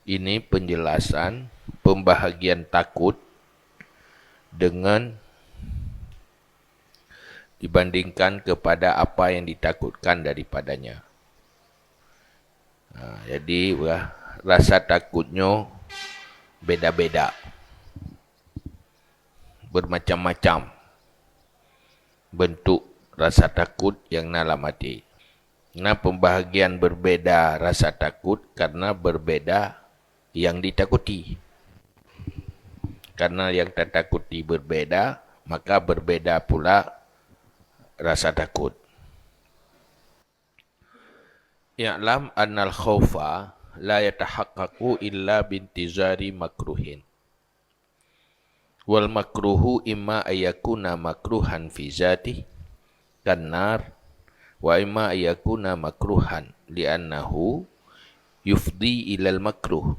Ini penjelasan pembahagian takut dengan dibandingkan kepada apa yang ditakutkan daripadanya. Jadi rasa takutnya beda-beda, bermacam-macam bentuk rasa takut yang dalam hati. Nah, pembahagian berbeda rasa takut karena berbeda yang ditakuti. Karena yang tertakuti berbeda, maka berbeda pula rasa takut. Ya'lam annal khawfa la yatahaqqaqu illa bintizari makruhin. Wal makruhu imma ayakuna makruhan fi zatih kannar wa imma ayakuna makruhan li'annahu yufdi ilal makruh.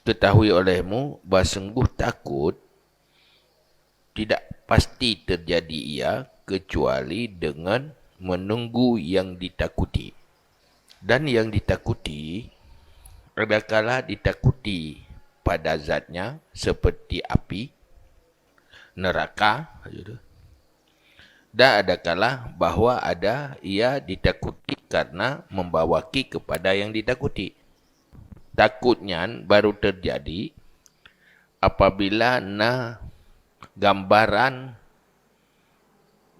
Ketahui olehmu bahawa sungguh takut tidak pasti terjadi ia kecuali dengan menunggu yang ditakuti. Dan yang ditakuti adakala ditakuti pada zatnya seperti api, neraka, dan adakala bahawa ada ia ditakuti karena membawaki kepada yang ditakuti. Takutnya baru terjadi apabila gambaran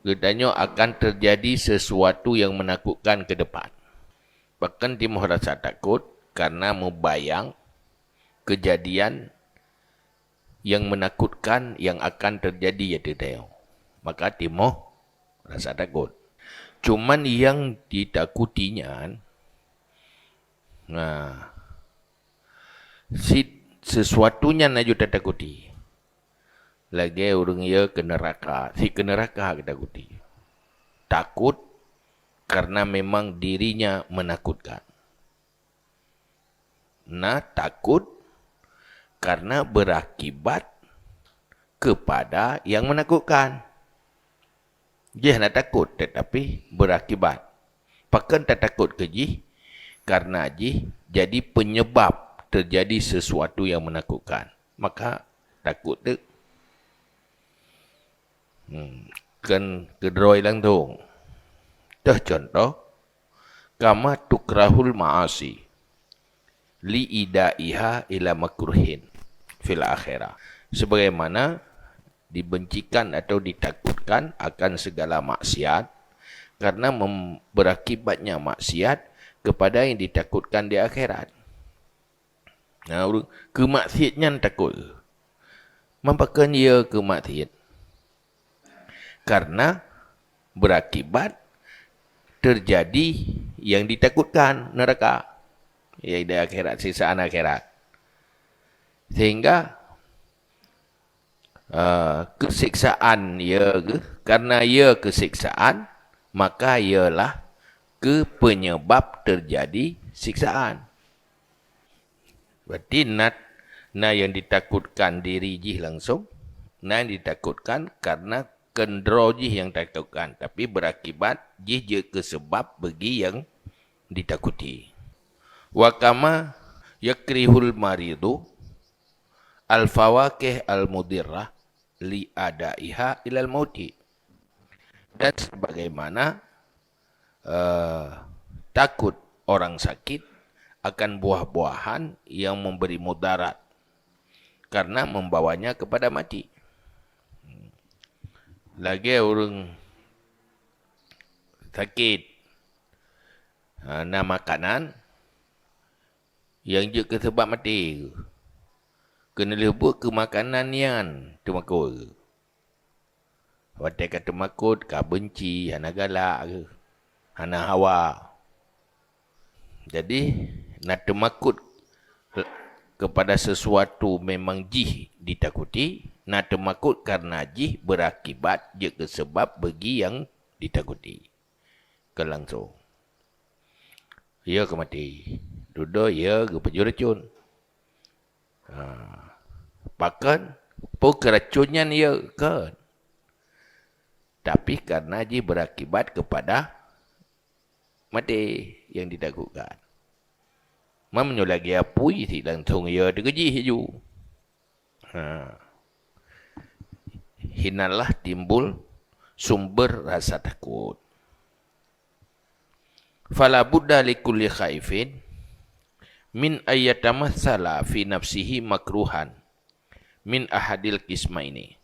katanya akan terjadi sesuatu yang menakutkan ke depan. Bahkan timbul rasa takut karena membayang kejadian yang menakutkan yang akan terjadi ya tidak. Maka timbul rasa takut. Cuman yang ditakutinya sesuatunya naju takuti. Lagi orang ia ke neraka. Ke neraka kita takuti. Takut karena memang dirinya menakutkan. Takut karena berakibat kepada yang menakutkan. Dia nak takut tetapi berakibat. Pakan tak takut ke jih karena jih jadi penyebab terjadi sesuatu yang menakutkan. Maka takut tu. Kan kedroi langsung. Dah contoh, kama tukrahul ma'asi li'idaiha ila makruhin fil akhirah. Sebagaimana dibencikan atau ditakutkan akan segala maksiat karena berakibatnya maksiat kepada yang ditakutkan di akhirat. Kemaksiatnya takut. Mampakan ia kemaksiat karena berakibat terjadi yang ditakutkan neraka, iaitu akhirat, sisaan akhirat. Sehingga kesiksaan ia karena ia kesiksaan, maka ialah penyebab terjadi siksaan. Berarti yang ditakutkan diri jih langsung, yang ditakutkan karena kendera jih yang takutkan, tapi berakibat jih je kesebab bagi yang ditakuti. Wa kama yakrihul maridu al-fawakih al-mudirrah li adaiha ilal mauti. Dan sebagaimana takut orang sakit akan buah-buahan yang memberi mudarat karena membawanya kepada mati. Lagi orang sakit makanan yang juga sebab mati. Kena lebut ke makanan yang temakut. Watai kata makut, kau benci, hana galak ke, hana hawa. Jadi, nak temakut kepada sesuatu memang jih ditakuti, nak temakut karena jih berakibat je sebab bagi yang ditakuti. Kelangsung. Ia ke mati. Duduk ia ke penjuracun. Bahkan, keracunnya ia kan. Tapi karena jih berakibat kepada mati yang ditakutkan. Mamnyo lagi apui ti langsung ya degeji hiju. Hinalah timbul sumber rasa takut. Fala budda likulli khaifin min ayyatamassala fi nafsihi makruhan min ahadil qismaini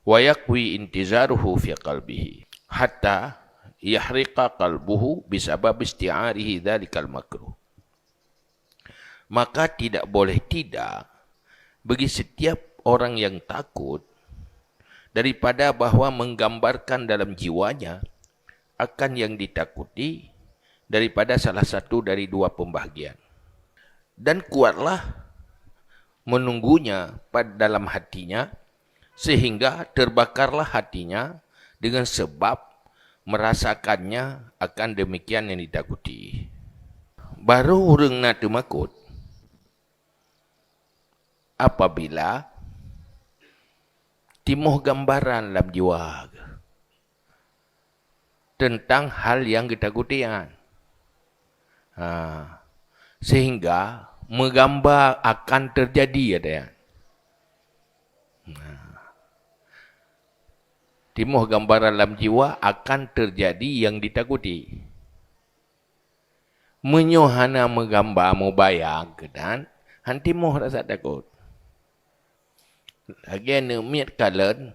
wa yakwi intizaruhu fi qalbihi hatta yahriqa qalbuhu bisabab isti'arihi dhalikal makruh. Maka tidak boleh tidak bagi setiap orang yang takut daripada bahawa menggambarkan dalam jiwanya akan yang ditakuti daripada salah satu dari dua pembahagian. Dan kuatlah menunggunya pada dalam hatinya sehingga terbakarlah hatinya dengan sebab merasakannya akan demikian yang ditakuti. Baru orang nak temakut apabila timuh gambaran dalam jiwa tentang hal yang ketakutan. Sehingga menggambar akan terjadi ada. Timuh gambaran dalam jiwa akan terjadi yang ditakuti. Menyohana menggambar, membayang dan hanti moh rasa takut. Lagi miat kalen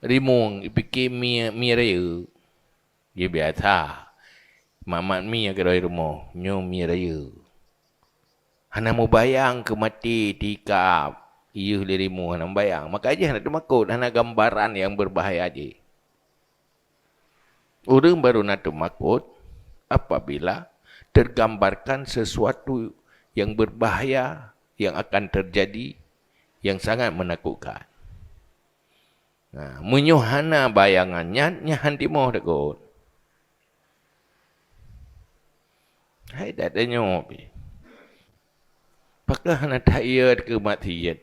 rimung fikir mi raya. Dia biasa. Mamat mi ke doi rumah, nyo mi raya. Hana mau bayang ke mati tika ieu dirimu hana bayang. Maka aja hana tumakut, hana gambaran yang berbahaya aja. Orang baru nak tumakut apabila tergambarkan sesuatu yang berbahaya yang akan terjadi yang sangat menakutkan. Menyohana bayangannya nyahan timoh takut. Hai dah tanya pi. Pakah hana tayat kematian.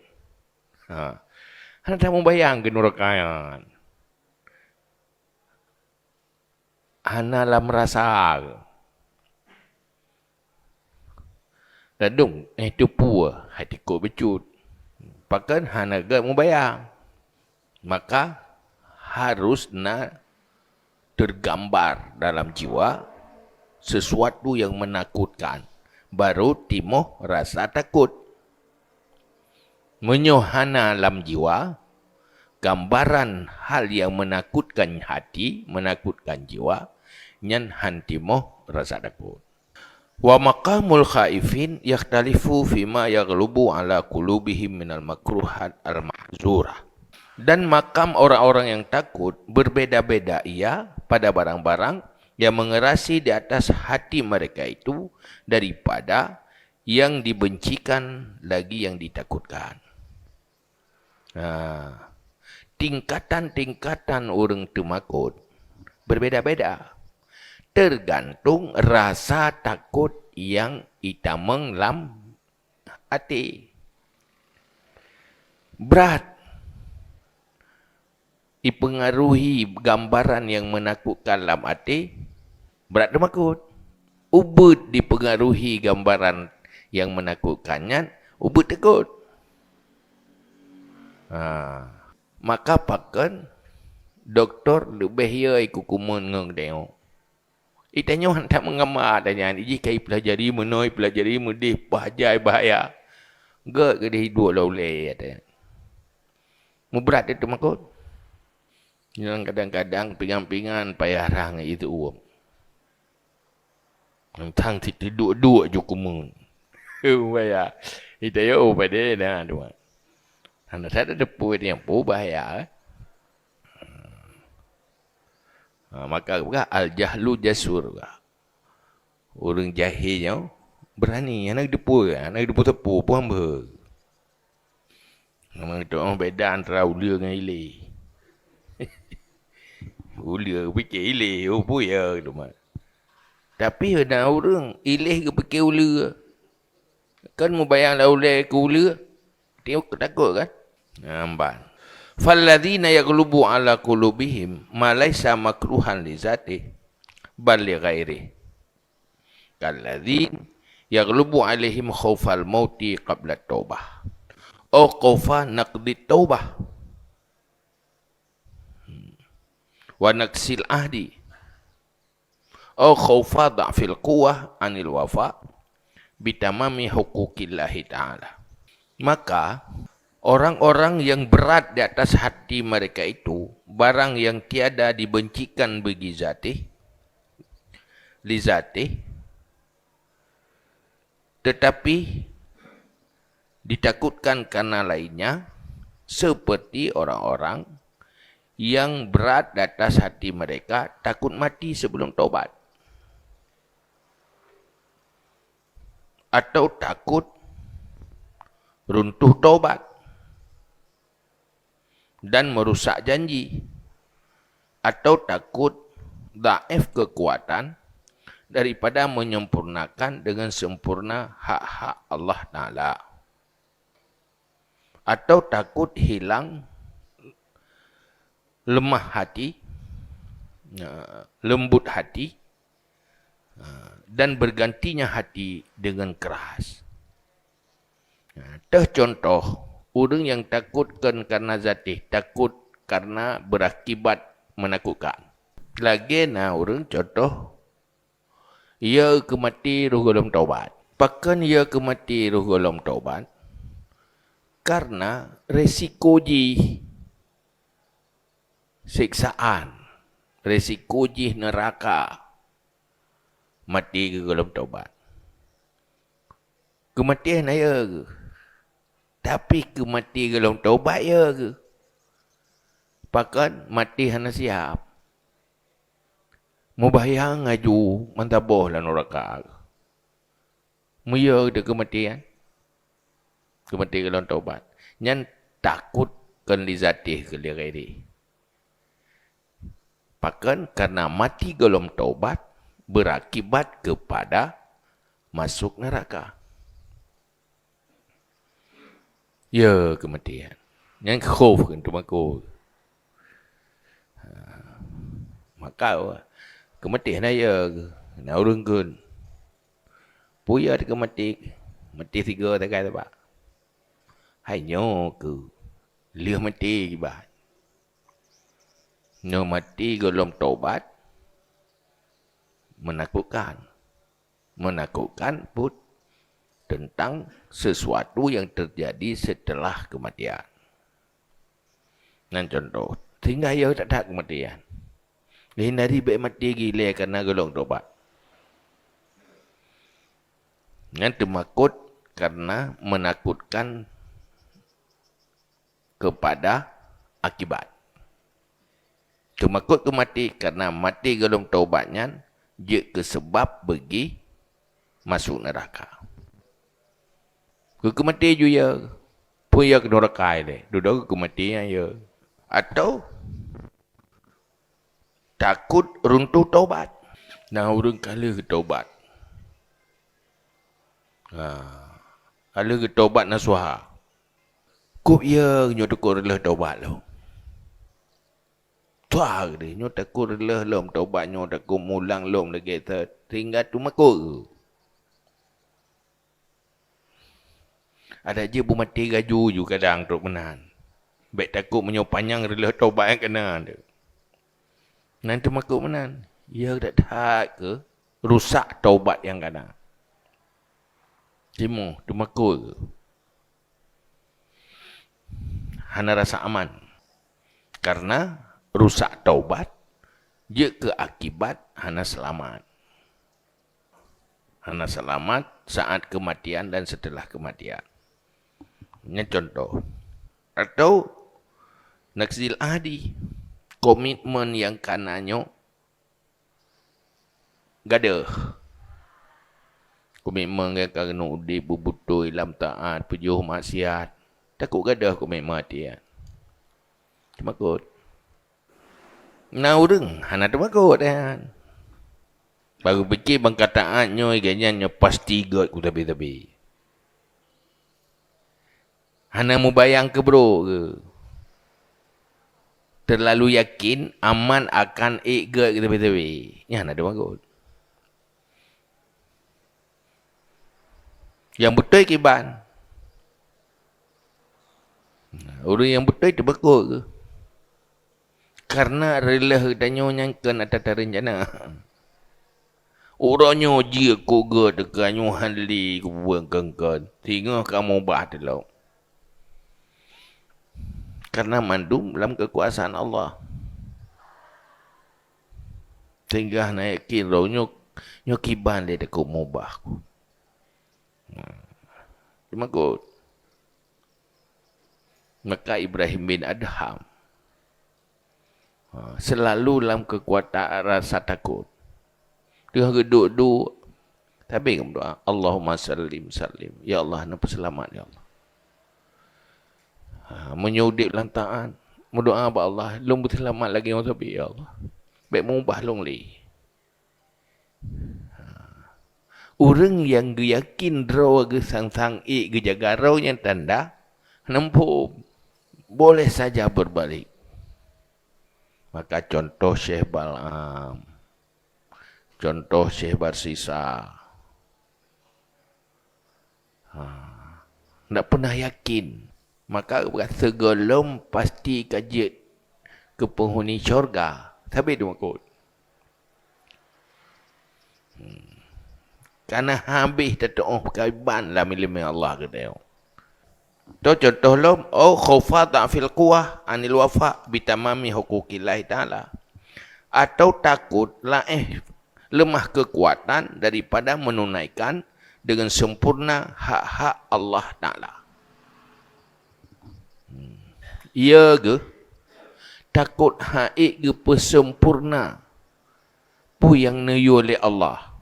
Hana tak membayang ke nurakayan. Hana lah merasa. Dadung itu pua hati ko becut. Pakan hana gak membayang. Maka harus nak tergambar dalam jiwa sesuatu yang menakutkan. Baru timuh rasa takut. Menyohana dalam jiwa gambaran hal yang menakutkan hati, menakutkan jiwa, nyan hantimuh rasa takut. Wa maqamul khaifin yakhtalifu fima yaghlubu ala qulubihim minal makruhat al-mahzurah. Dan makam orang-orang yang takut berbeda-beda ia pada barang-barang yang mengerasi di atas hati mereka itu daripada yang dibencikan lagi yang ditakutkan. Tingkatan-tingkatan orang temakut berbeda-beda. Tergantung rasa takut yang itameng lam hati. Berat dipengaruhi gambaran yang menakutkan dalam hati, berat temakut. Ubud dipengaruhi gambaran yang menakutkannya, ubud takut. Maka pakan doktor lebih ya ikut kumun ngeng tengok. Itanya hantar mengamar tanya ni kai pelajari menoi pelajari mudih bahaya bahaya. Gak ke dia dua laulai ada. Muberat itu makut. Yang kadang-kadang pingan-pingan payah rang itu uang. Tang tidur dua je kumun. Bahaya. Itanya pada dah dua. Anda saya ada depu yang pu bahaya. Maka al-jahlu jasur. Orang jahilnya berani. Anak depu tepu pun hamba. Memang itu orang beda antara ulia dengan ilir. Ulia fikir ilir. Apa ya? Tapi ada orang ilir ke fikir ulia. Kan membayanglah ulia ke ulia. Tengok takut kan? Nampak. Falladzina yaghlubu ala qulubihim ma laysa makruhan li zati bal li ghairi. Kalladzin yaghlubu alaihim khaufal mauti qabla taubah. Au khaufa naqdi taubah. Wa naqsil ahdi. Au khaufa dha'fil quwwah anil wafa bitamami huquqillahi ta'ala. Maka orang-orang yang berat di atas hati mereka itu barang yang tiada dibencikan bagi zatih li zatih, tetapi ditakutkan karena lainnya, seperti orang-orang yang berat di atas hati mereka takut mati sebelum taubat, atau takut runtuh taubat dan merusak janji, atau takut dhaif kekuatan daripada menyempurnakan dengan sempurna hak-hak Allah Ta'ala, atau takut hilang lemah hati, lembut hati, dan bergantinya hati dengan keras. Contoh, orang yang takutkan karena zatih, takut karena berakibat menakutkan. Lagi orang contoh, ia kemati ruh golom taubat. Pakan ia kemati ruh golom taubat karena resiko siksaan, resiko neraka mati ke golom taubat. Kematianaya ke? Tapi kemati golom taubat ya ke? Pakan mati hana siap. Mubayang ngaju mantaboh lah neraka. Muya ada kematian. Kematian golom taubat. Nyan takut kan li zatih ke li ghairi. Pakan karena mati golom taubat berakibat kepada masuk neraka. Ya kematian. Yang khauf kan tu makul. Maka kematian ya na urang kun. Puya kemati mati tiga tak kata pak. Hai nyo ke liah mati ba. Nyo mati golom taubat menakutkan. Menakutkan pun tentang sesuatu yang terjadi setelah kematian. Nan contoh, tinggal ia tak ada kematian. Lain hari baik mati gila kerana golong taubat. Yang termakut karena menakutkan kepada akibat. Termakut mati karena mati golong taubatnya dia kesebab bagi masuk neraka. Kematian juga punya neraka ini. Duduk kematian ya. Atau takut runtuh taubat. Nah orang kala ke taubat. Kala ke taubat nasuha. Kup ya nyo takut relah taubat lo. Tuah dia nyo takut relah lom taubat nyo takut mulang lom lagi tinggal tu makut. Ada je mati gaju ju kadang tu menan. Baik takut menyopanyang relah taubat yang kena dia. Nanti makut menan. Ya tak ke rusak taubat yang kena. Timu tu makut. Hana rasa aman. Karena rusak taubat dia ke akibat hana selamat. Hana selamat saat kematian dan setelah kematian. Ini contoh. Atau naksil ahdi, komitmen yang kananyo gaduh. Komitmen yang kena udi bubutu ilam taat, pujuh maksiat. Takut gaduh komitmen hati ya. Temakut. Nah orang, hana temakut kan. Baru fikir bangkataannya, ikannya pasti god ku tapi. Hana mu bayang ke bro ke? Terlalu yakin aman akan ikut kita betul. Ya hana ada bagus. Yang betul kiban. Orang yang betul itu berkut ke? Karena rela danyo nyangkan atas rencana. Orangnya dia koga tekanyo hali kubuang kengkan. Tinggal kamu bahadlau. Karena mandum dalam kekuasaan Allah. Sehingga naikin roh kiban dia dekat mubah. Cuma kot. Maka Ibrahim bin Adham selalu dalam kekuatan rasa takut. Dia duduk-duduk. Tapi kamu doa, Allahumma sallim. Ya Allah, nampak selamat ya Allah. Menyudip lantaan. Berdoa kepada Allah, long selamat lagi orang tapi ya Allah. Baik mengubah long li. Orang yang yakin raw ke sang-sang ke jaga raw yang tanda, nampak boleh saja berbalik. Maka contoh Syekh Balam, contoh Syekh Barsisa, tak pernah yakin. Maka berkata golom pasti kajet ke penghuni syurga. Tapi dia makut. Karena habis tertu'uh kaiban lah milim Allah ke dia. Tu contoh lom, khawfa ta'fil quwah anil wafa bitamami hukukillahi ta'ala. Atau takut lemah kekuatan daripada menunaikan dengan sempurna hak-hak Allah Ta'ala. Ya ke? Takut haik ke pesempurna pu yang nayu oleh Allah.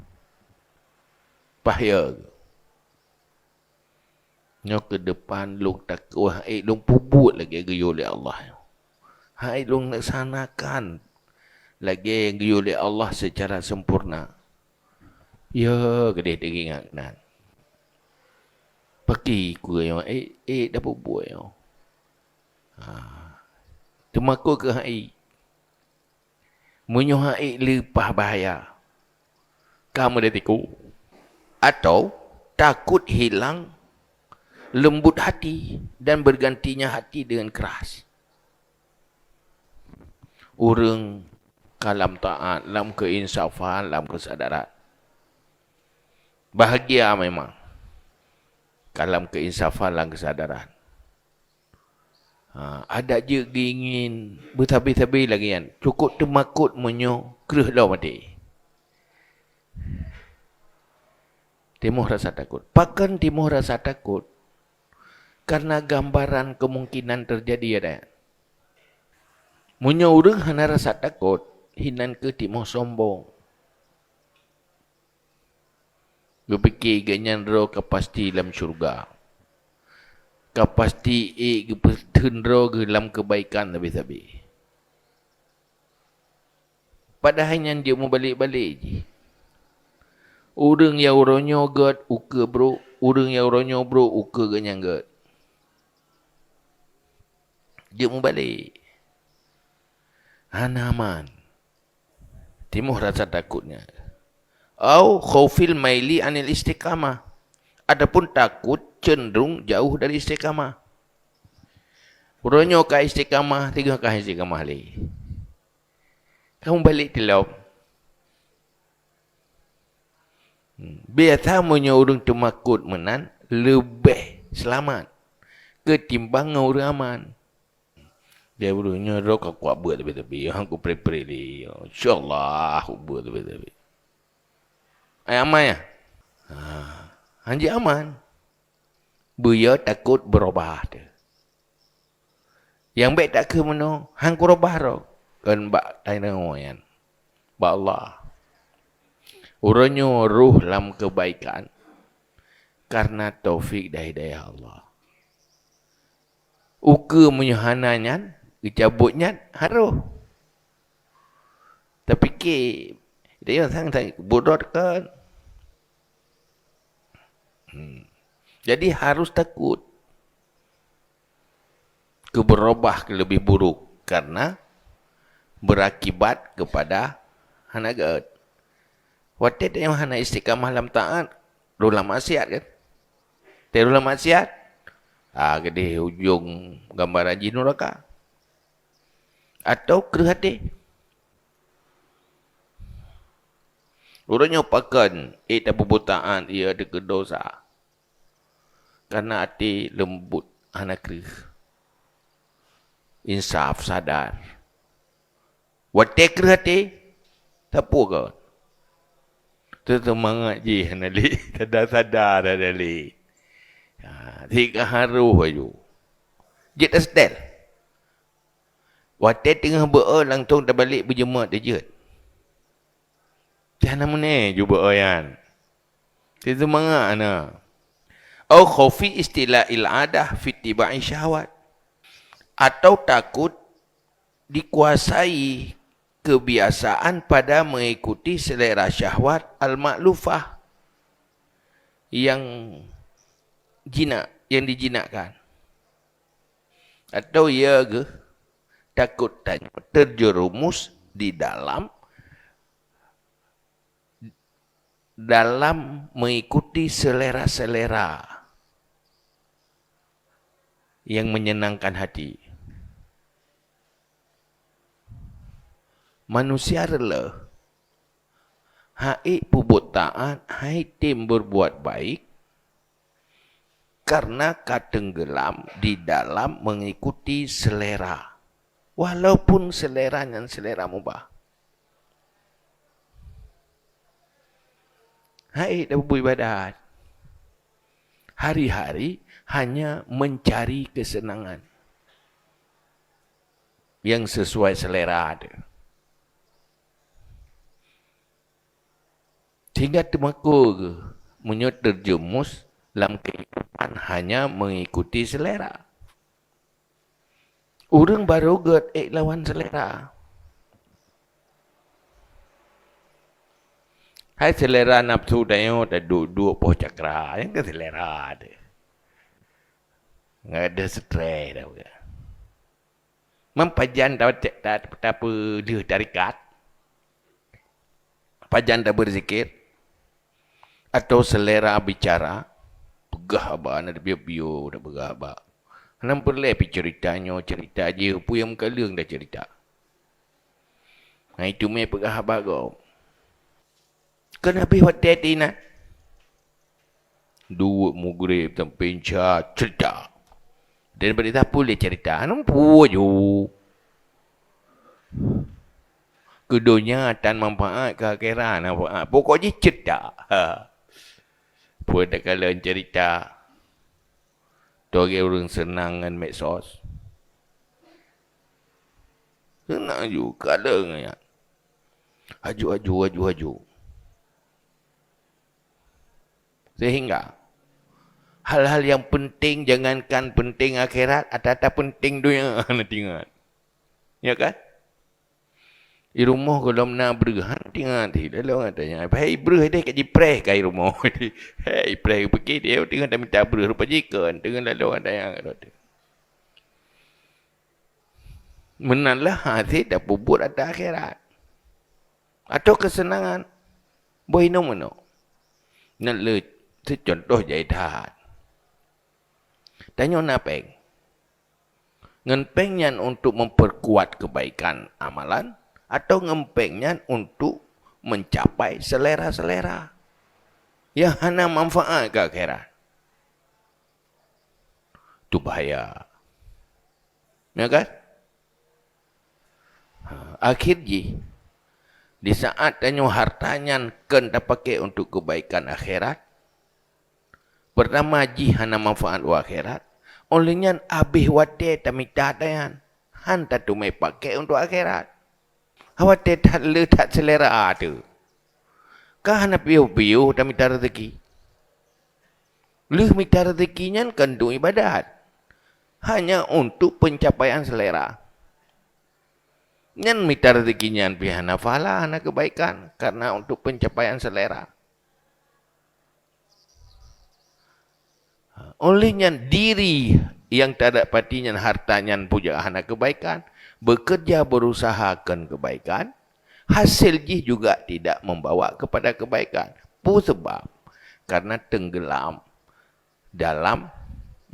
Bahaya ke? Nyo ke depan long takut haik long pubut lagi gayu oleh Allah. Haik long laksanakan lagi yang gayu oleh Allah secara sempurna. Ya gede teringat nan. Pakai ku yo dapat buat yo. Termakut ke haik. Munyo haik lepah bahaya. Kamu dah tiku. Atau takut hilang lembut hati dan bergantinya hati dengan keras. Orang kalam taat, dalam keinsafan, dalam kesadaran. Bahagia memang. Kalam keinsafan, dalam kesadaran. Ada je ingin bertabi-tabi lagi kan. Cukup termakut menyo kerah dah mati. Timuh rasa takut. Pakan timuh rasa takut karena gambaran kemungkinan terjadi ada. Menyo orang hana rasa takut hinan ke timuh sombong. Gepikir ganyan roh kapasti dalam syurga. Kapasti bertendro dalam kebaikan lebih-lebih. Padahal yang dia mau balik-balik je. Orang yang orangnya god uka bro. Orang yang orangnya bro uka ganyan god. Dia mau balik. Hanaman. Timuh rasa takutnya. Au khawfil maili anil istiqamah. Adapun takut cenderung jauh dari istiqamah. Orangnya ke istiqamah, tiga ke istiqamah lagi. Kamu balik tilau. Biasanya orang termakut menan lebih selamat ketimbang orang aman. Dia berunnya roh kau kuat buat lebih-lebih. Aku prepare ni. InsyaAllah aku buat lebih-lebih. Aman ya? Anji aman. Buya takut berubah dia. Yang baik tak ke mana? Hang kurubah roh. Kan bak tanya ngoyan. Ba Allah. Orangnya ruh dalam kebaikan. Karena taufik dan hidayah Allah. Uka menyohananya, kecabutnya, haruh. Tapi dia sangat bodoh kan. Jadi harus takut. Berubah ke lebih buruk. Karena berakibat kepada hanagat. Waktu yang hana istiqamah dalam taat, dalam maksiat kan. Teruslah maksiat. Gede hujung gambaran jin neraka. Atau kerah hati. Orangnya pakan, tak perbutaan, ia ada kedosa. Karena hati lembut, anak kerah. Insaf, sadar. Watek kerah hati, tak apa kau. Tersemangat je, Nali. Sadar-sadar dah, Nali. Tiga haruh aja. Dia tak setel. Watek tengah ber'a, langsung dah balik berjemaah dia je. Jangan mana juga ayan. Itu semangat na. Au khaufi istilah iladah fi tibai syahwat. Atau takut dikuasai kebiasaan pada mengikuti selera syahwat al-ma'lufah yang jinak, yang dijinakkan. Atau ia ke takut terjerumus di dalam mengikuti selera-selera yang menyenangkan hati. Manusia rela. Hai perbuatan, hai tim berbuat baik karena katenggelam di dalam mengikuti selera. Walaupun selera yang selera mubah. Hai dah beribadat. Hari-hari hanya mencari kesenangan yang sesuai selera ada. Sehingga termaku menyut terjemus dalam kehidupan hanya mengikuti selera. Orang baru lawan selera. Hai selera nafsu dayo dah duduk poh cakra. Yang ke selera ada. Nggak ada stres dah. Mempajan dah apa dia tarikat. Pajan dah berzikir. Atau selera bicara. Pegah abah, ada biu-biu dah pegah abah. Nampak lepi ceritanya, cerita je. Puyam kalung dah cerita. Nah itu me pegah abah kau. Kenapa hotel tina? Dua mugrib tempinca cerita. Dan berita boleh cerita. Nampu je. Keduanya tan manfaat ke akhirat. Pokoknya cerita. Pun tak kala cerita. Orang senang dengan medsos. Senang juga dengan. Aju. Sehingga hal-hal yang penting, jangankan penting akhirat, atau penting dunia. Ingat. Ya kan? Di rumah kalau nak berhan, ingat. Lalu orang tanya, hei berh dia kat jipres kat rumah. Hei jipres pergi dia, tengah dah minta berh rupa jikan. Tengah lalu orang tanya. Menanlah hasil dah bubur ada akhirat. Atau kesenangan. Boleh mana? Nak contoh jahitan. Tanya napeng. Ngempengnya untuk memperkuat kebaikan amalan atau ngempengnya untuk mencapai selera-selera yang hanya manfaat ke akhirat. Itu bahaya. Ya kan? Akhirnya, di saat tanya hartanya kena pakai untuk kebaikan akhirat, pertama ji hana manfaat akhirat, olehnya abih wate tamita dayan, hanta tu mai pakai untuk akhirat. Awate tak letak selera ada. Kah hana piu-piu tamita rezeki. Leh mita rezekinya kan untuk ibadat. Hanya untuk pencapaian selera. Nyan mita rezekinya pihana fala hana kebaikan karena untuk pencapaian selera. Olehnya diri yang tak dapatinya hartanya puja hana kebaikan, bekerja berusahakan kebaikan, hasilnya juga tidak membawa kepada kebaikan. Sebab karena tenggelam dalam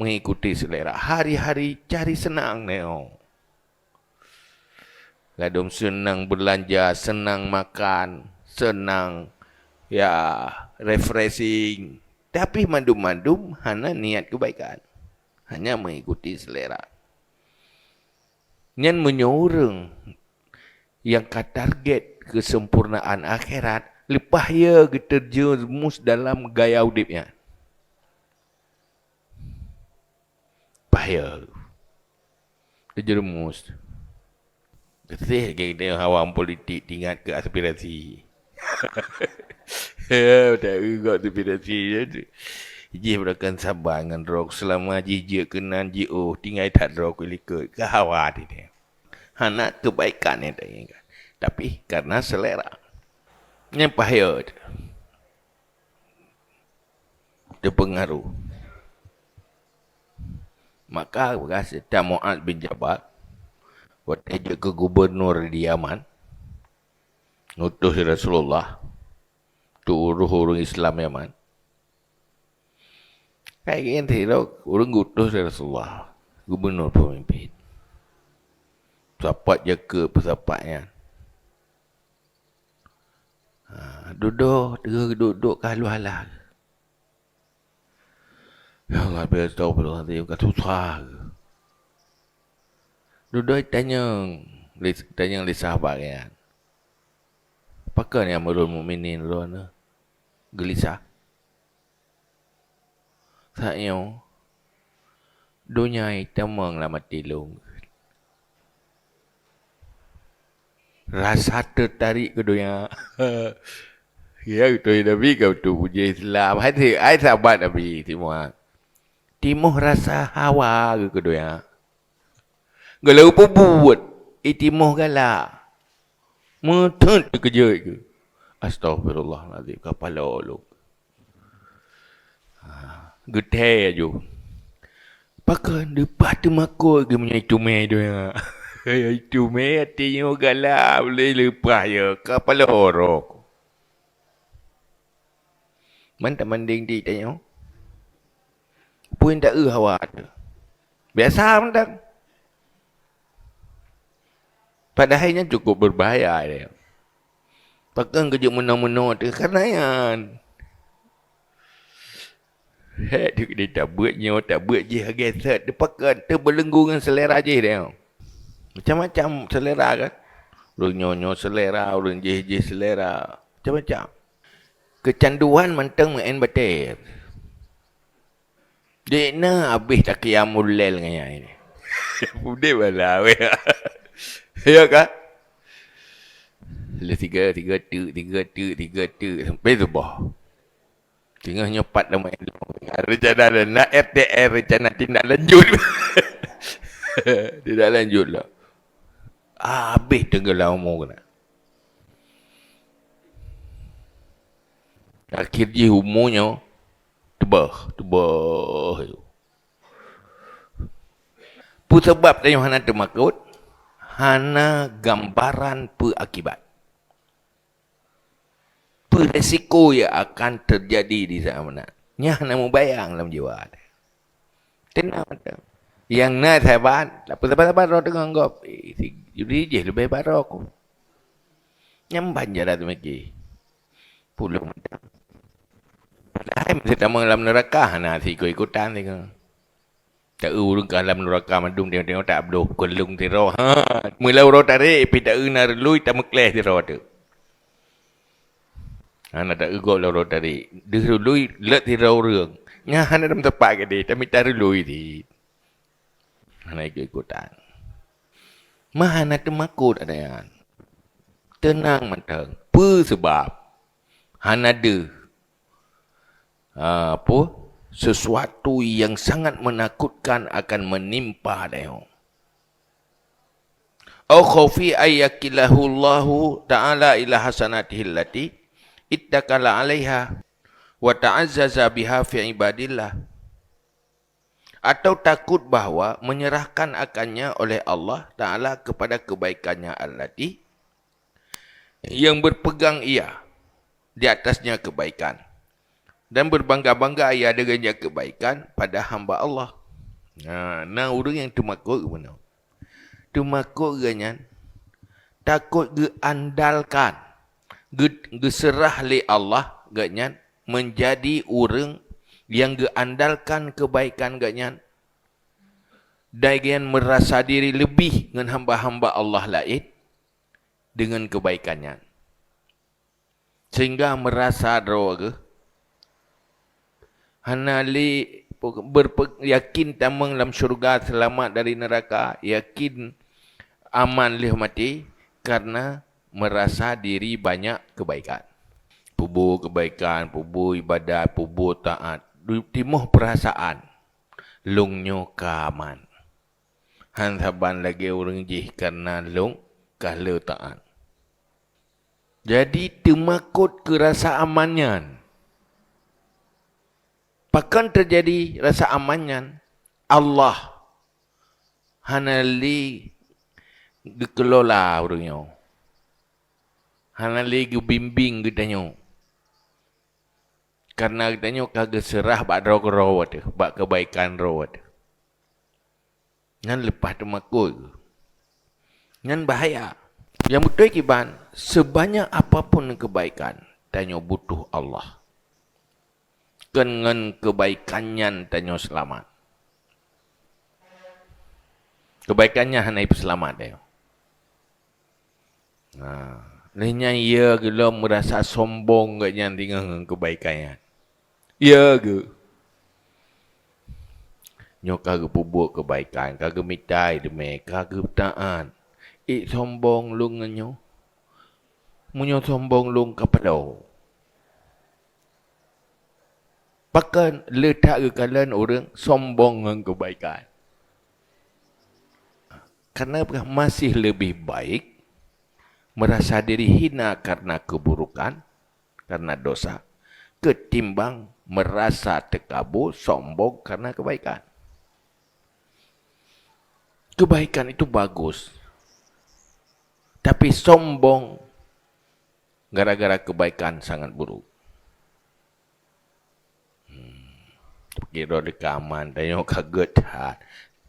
mengikuti selera. Hari-hari cari senang neo. Gadum senang belanja, senang makan, senang ya refreshing. Tapi mandum-mandum hanya niat kebaikan. Hanya mengikuti selera. Yang menyorong yang ke target kesempurnaan akhirat, lepas ia terjerumus dalam gaya hidupnya. Bahaya. Terjerumus. Betul kita awam politik tingkat ke aspirasi. Tak juga aspirasi. Jih berakan sabar dengan rok selama jijik kenan JO tinggal tak rok ikut ke hawa dia. Hanya kebaikan yang tak ingat. Tapi karena selera. Yang bahaya terpengaruh. Maka berkata Mu'adz bin Jabal waktu dia ke gubernur di Yaman, ngutus Rasulullah tu urus-urus Islam Yaman. Kayak gitu, orang ngutus Rasulullah, gubernur pemimpin. Sahabat jaga pesapatnya. Duduk kalau halah. Ya Allah, astagfirullahaladzim, kata susah. Duduk tanya li sahabat kan. Apakah ni Amirul Mukminin Rona? Gelisah. Saya dunia temang lah mati long. Rasa tertarik ke dunia. Ya itu Nabi kau tu puji Islam. Hai sahabat Nabi semua. Timuh rasa hawa ke dunia. Galau apa buat? Timuh galak. Mutun terkejut ke. Astagfirullahaladzim. Kepala lu. Getih aja. Pakai depan tu makut ke punya itu meh dunia. Itu meh hatinya galak. Boleh lepas ya. Kepala orok. Mantap manding di tanya. Pun tak hawa tu. Biasa mantap. Padahalnya cukup berbahaya dia. Pakai kerja menang-menang tu kerana yang dia tak buatnya, tak buat je hagisat. Dia pakai terbelenggu dengan selera je dia. Macam-macam selera kan. Orang nyonya selera, orang je selera. Macam-macam. Kecanduan manteng main batir. Dia nak habis tak qiyamul lail dengan yang ini. Budai malah. Ya kan? Tiga tu sampai subah. Tengahnya 4 nama rencana dan nak RTR rencana tindak lanjut. Tidak lanjut lah. Habis tenggelam umur kena. Akhir je umurnya tebah. Pu sebab tanya hana termakut, hana gambaran perakibat. Resiko yang akan terjadi di sana. Nya hana membayang dalam jiwa. Tenang macam. Yang nak sahabat, sahabat roh tengah anggap, jadi je lebih baru aku. Nyamban je dah tu maki. Puluh macam. Padahal mesti tak dalam neraka, hana si ikut-ikutan tengok. Tak urung ke alam neraka madum tengok-tengok tak beluh. Kulung tiro. Mula urut tarik, tapi tak nak relui, tak mekleh tiro tu. Hana tak egok lah urut tarik. Dia relui, let tiro orang. Nya hana dalam tepat ke dia, tapi tak relui dia. Hana ikut-ikutan. Mahana termakut ada yang. Tenang matang. Apa sebab? Hana ada. Sesuatu yang sangat menakutkan akan menimpa dia. Au khaufi ayyakilahu Allahu ta'ala ila hasanatihi allati ittakala 'alaiha wa ta'azzaza biha fi ibadillah. Atau takut bahawa menyerahkan akannya oleh Allah Ta'ala kepada kebaikannya allati yang berpegang ia di atasnya kebaikan. Dan berbangga-bangga ia ada ganjar kebaikan pada hamba Allah. Nah orang yang termakut mana? Termakut ganyan. Takut geandalkan. Geserah le Allah ganyan. Menjadi orang yang geandalkan kebaikan ganyan. Dan merasa diri lebih dengan hamba-hamba Allah lain dengan kebaikannya. Sehingga merasa droga. Hanali yakin tamang dalam syurga, selamat dari neraka, yakin aman leh mati karena merasa diri banyak kebaikan. Pubur kebaikan, pubur ibadat, pubur taat. Timuh perasaan. Lungnyo kaman. Hansaban lagi orang jih karena lung kahla taat. Jadi temakut ke rasa amannya. Pakan terjadi rasa amannya. Allah hanali dikelola orangnya. Hanali bimbing kitanya. Karena kitanya kagak serah bak rawat, bak kebaikan rawat. Ngan lepas temakut. Ngan bahaya. Yang betul kiban, sebanyak apapun kebaikan, tanya butuh Allah. Dengan kebaikannya tanya selamat. Kebaikannya hanya selamat dia. Lainnya ia gila merasa sombong katnya dengan kebaikannya. Ya ke? Nyo kagak pubuk kebaikan, kagak mitai demi, kagak taat. Sombong lu ngenyo. Munyo sombong lu kepada. Bahkan letak ke kalian orang sombong dengan kebaikan. Karena masih lebih baik merasa diri hina karena keburukan, karena dosa, ketimbang merasa terkabur, sombong karena kebaikan. Kebaikan itu bagus. Tapi sombong gara-gara kebaikan sangat buruk. Kira rekaman, tanya kaget.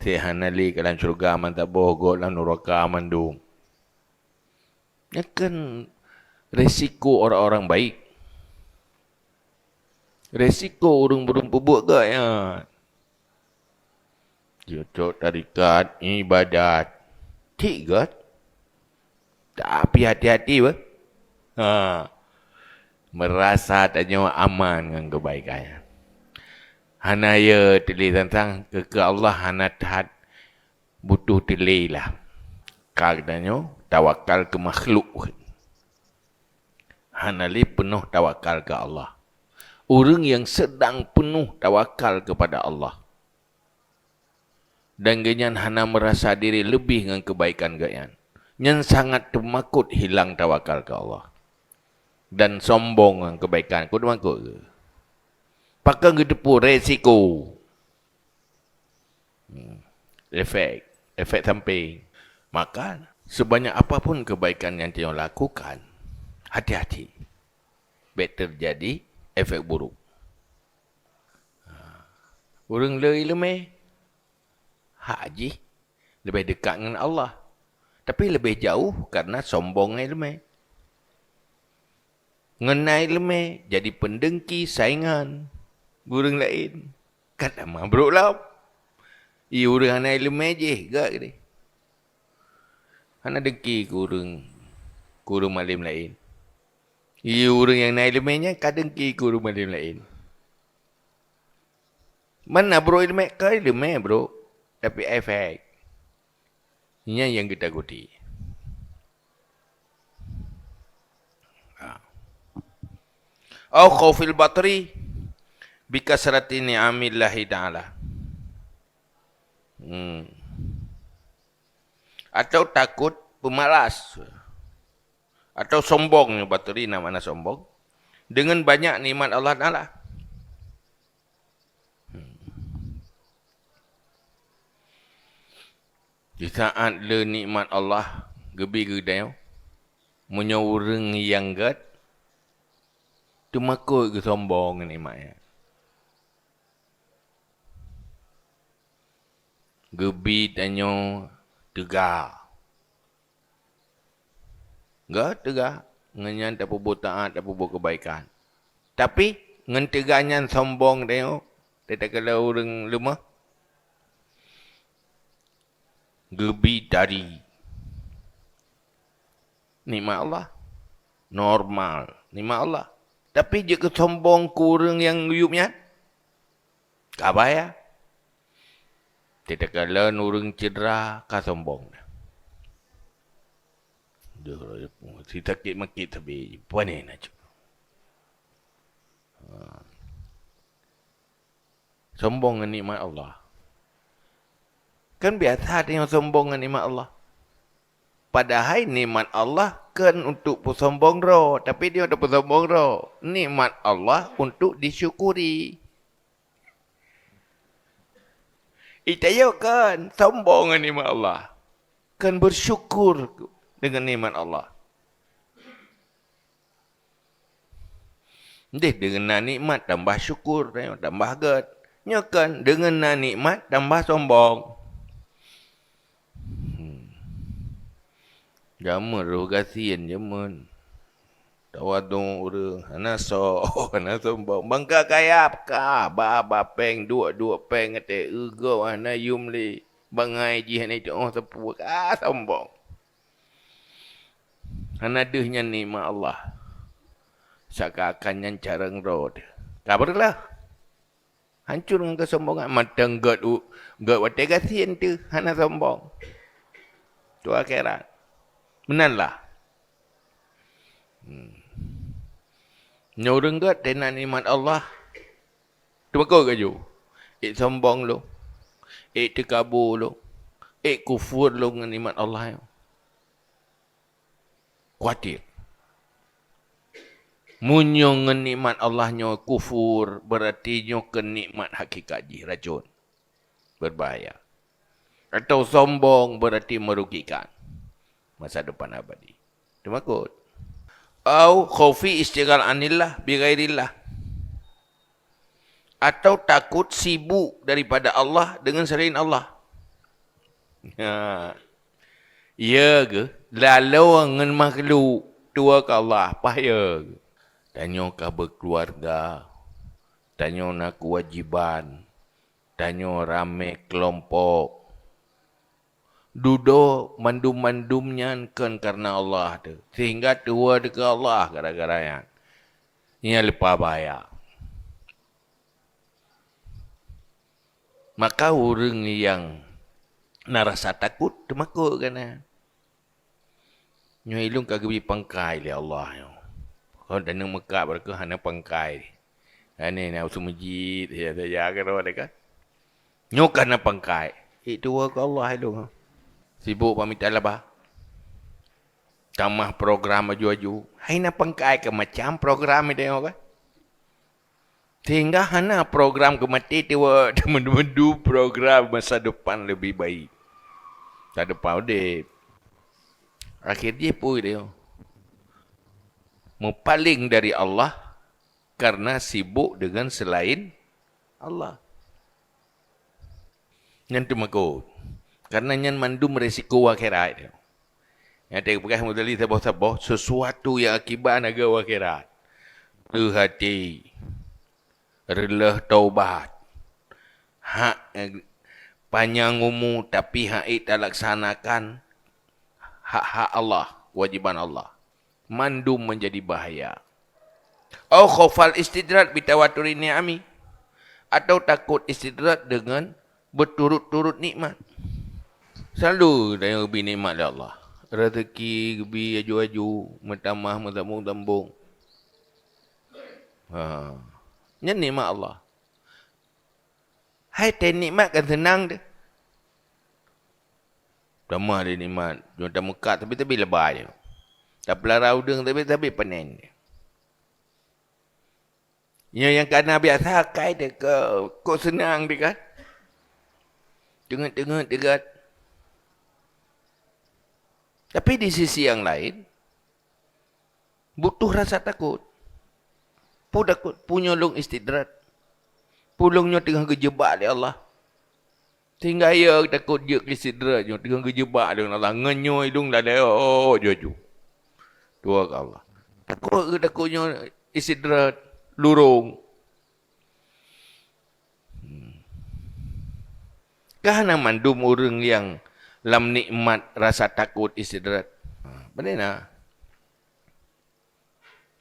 Tihanali kalan syurga man tak bohong lan neraka mandung. Ya kan resiko orang-orang baik. Resiko orang-orang pebuk ke ya. Jujur tarikat, ibadat. Tiga. Tapi hati-hati apa? Merasa tanya aman dengan kebaikannya. Hanaya telih tentang ke Allah hana tahat butuh telih lah. Kadangnya tawakal ke makhluk. Hanali penuh tawakal ke Allah. Orang yang sedang penuh tawakal kepada Allah. Dan ganyan hana merasa diri lebih dengan kebaikan ganyan. Yang sangat termakut hilang tawakal ke Allah. Dan sombong dengan kebaikan. Kau termakut ke? Pakai gedepu resiko. Efek samping. Maka sebanyak apapun kebaikan yang dia lakukan, hati-hati. Baik terjadi efek buruk. Orang lemah, haji lebih dekat dengan Allah. Tapi lebih jauh karena sombongnya lemah. Ngenai lemah, jadi pendengki, saingan. Orang lain. Kata mabruk lah. Ia orang ngenai lemah je. Gak ni. Hana dengki ke orang malim lain. Ia orang yang naik lemahnya, kadengki ke orang malim lain. Mana bro lemah? Kau lemah bro. Tapi efek. Ini yang kita takuti. Au khawfil batri bikasrati ni'amillahi ta'ala. Atau takut pemalas. Atau sombong. Batri namanya sombong. Dengan banyak nikmat Allah Ta'ala. Di saat le nikmat Allah gebi gedai. Menyawureng yang gad. Temakut ke sombong nikmatnya. Gebi tanyo tegak. Enggak tegak. Ngenyan tak buat taat, tak buat kebaikan. Tapi, ngen tegaknya sombong tengok. Dia kalau orang lemah. Gebi dari nikmat Allah. Normal. Nikmat Allah. Tapi jika sombong kurang yang uyupnya. Tak payah. Dia kalau orang cedera, kah sombong. Si sakit makit tapi panen aja. Sombong dengan nikmat Allah. Kan biasa ada yang sombong dengan nikmat Allah. Padahal nikmat Allah kan untuk bersombong roh. Tapi dia ada bersombong roh. Nikmat Allah untuk disyukuri. Itu kan sombong dengan nikmat Allah. Kan bersyukur dengan nikmat Allah. Dengan nikmat tambah syukur, tambah gad. Kan dengan nikmat tambah sombong. Jaman roh kasihan jaman. Tawadung orang, hana sombong. Bangka kaya apa? Ba peng, dua peng ate ego hana yumli. Bangai ji hana itu orang sepuh. Sombong. Hana dehnya nikmat Allah. Seakan-akan yang carang roh. Kabarlah. Hancur dengan kesombongan. Matang gad watai kasihan tu. Hana sombong. Tu akhirat. Menanlah. Nyoreng gad dengan nikmat Allah. Tebakau kaju. Sombong lo. Tekabur lo. Kufur lo dengan nikmat Allah. Khawatir. Munyong dengan nikmat Allah nyo kufur. Berarti nyo ke nikmat hakikat ji. Racun. Berbahaya. Atau sombong berarti merugikan. Masa depan abadi. Temakut. Au khaufi istighal anillah bighairillah. Atau takut sibuk daripada Allah dengan selain Allah. Ya ke? Lalu dengan makhluk tua ke Allah. Pahaya ke? Tanyo kah berkeluarga. Tanyo nak kewajiban. Tanyo rame kelompok. Duduk mandum-mandumnya kan karena Allah tu. Sehingga tua dekat Allah gara-gara yang. Ini lepas bahaya. Maka orang yang narasa takut, temakut kan. Nyo ilung kagak pangkai le Allah. Kau dan nang Mekah berke hana pangkai. Ane na usul masjid ya karo dekat. Nyo kana pangkai. Itu ke Allah ilung. Sibuk pamit alabah. Tamah program aju-aju. Hai na pangkai ke macam program itu kan. Sehingga hana program kemati tu mendu program masa depan lebih baik. Masa depan dia. Akhir dia pun dia. Mempaling dari Allah karena sibuk dengan selain Allah. Yang tu makut. Karena yang mandum resiko akhirat dia. Yang tak pakai modali sabah-sabah sesuatu yang akibat naga akhirat. Hati. Relah taubat. Hak panjang umur tapi hak tak laksanakan hak-hak Allah, kewajiban Allah. Mandum menjadi bahaya. Au khaufal istidrat bitawaturi ni'ami. Atau takut istidrat dengan berturut-turut nikmat. Selalu tanya lebih nikmat dari Allah. Rezeki lebih aju-aju, mentamah, mentambung-tambung. Ini nikmat Allah. Hai ten nikmat kan senang dia. Pertama dia nikmat. Dia tak mekat tapi lebar je. Tak pelara udang tapi panen dia. Yang kena biasa kai dia kau senang dia kan. Tengah-tengah dekat. Tapi di sisi yang lain butuh rasa takut. Pu takut punya long istidrat. Pulungnya tengah kejebak oleh Allah. Sehingga ya takut je istidrat je tengah kejebak dengan Allah. Ngenyo hidung dah dia. Oh, jaju. Dua ke Allah. Takutnya istidrat lurung. Kahana mandum orang yang lam nikmat rasa takut istidrat. Benar.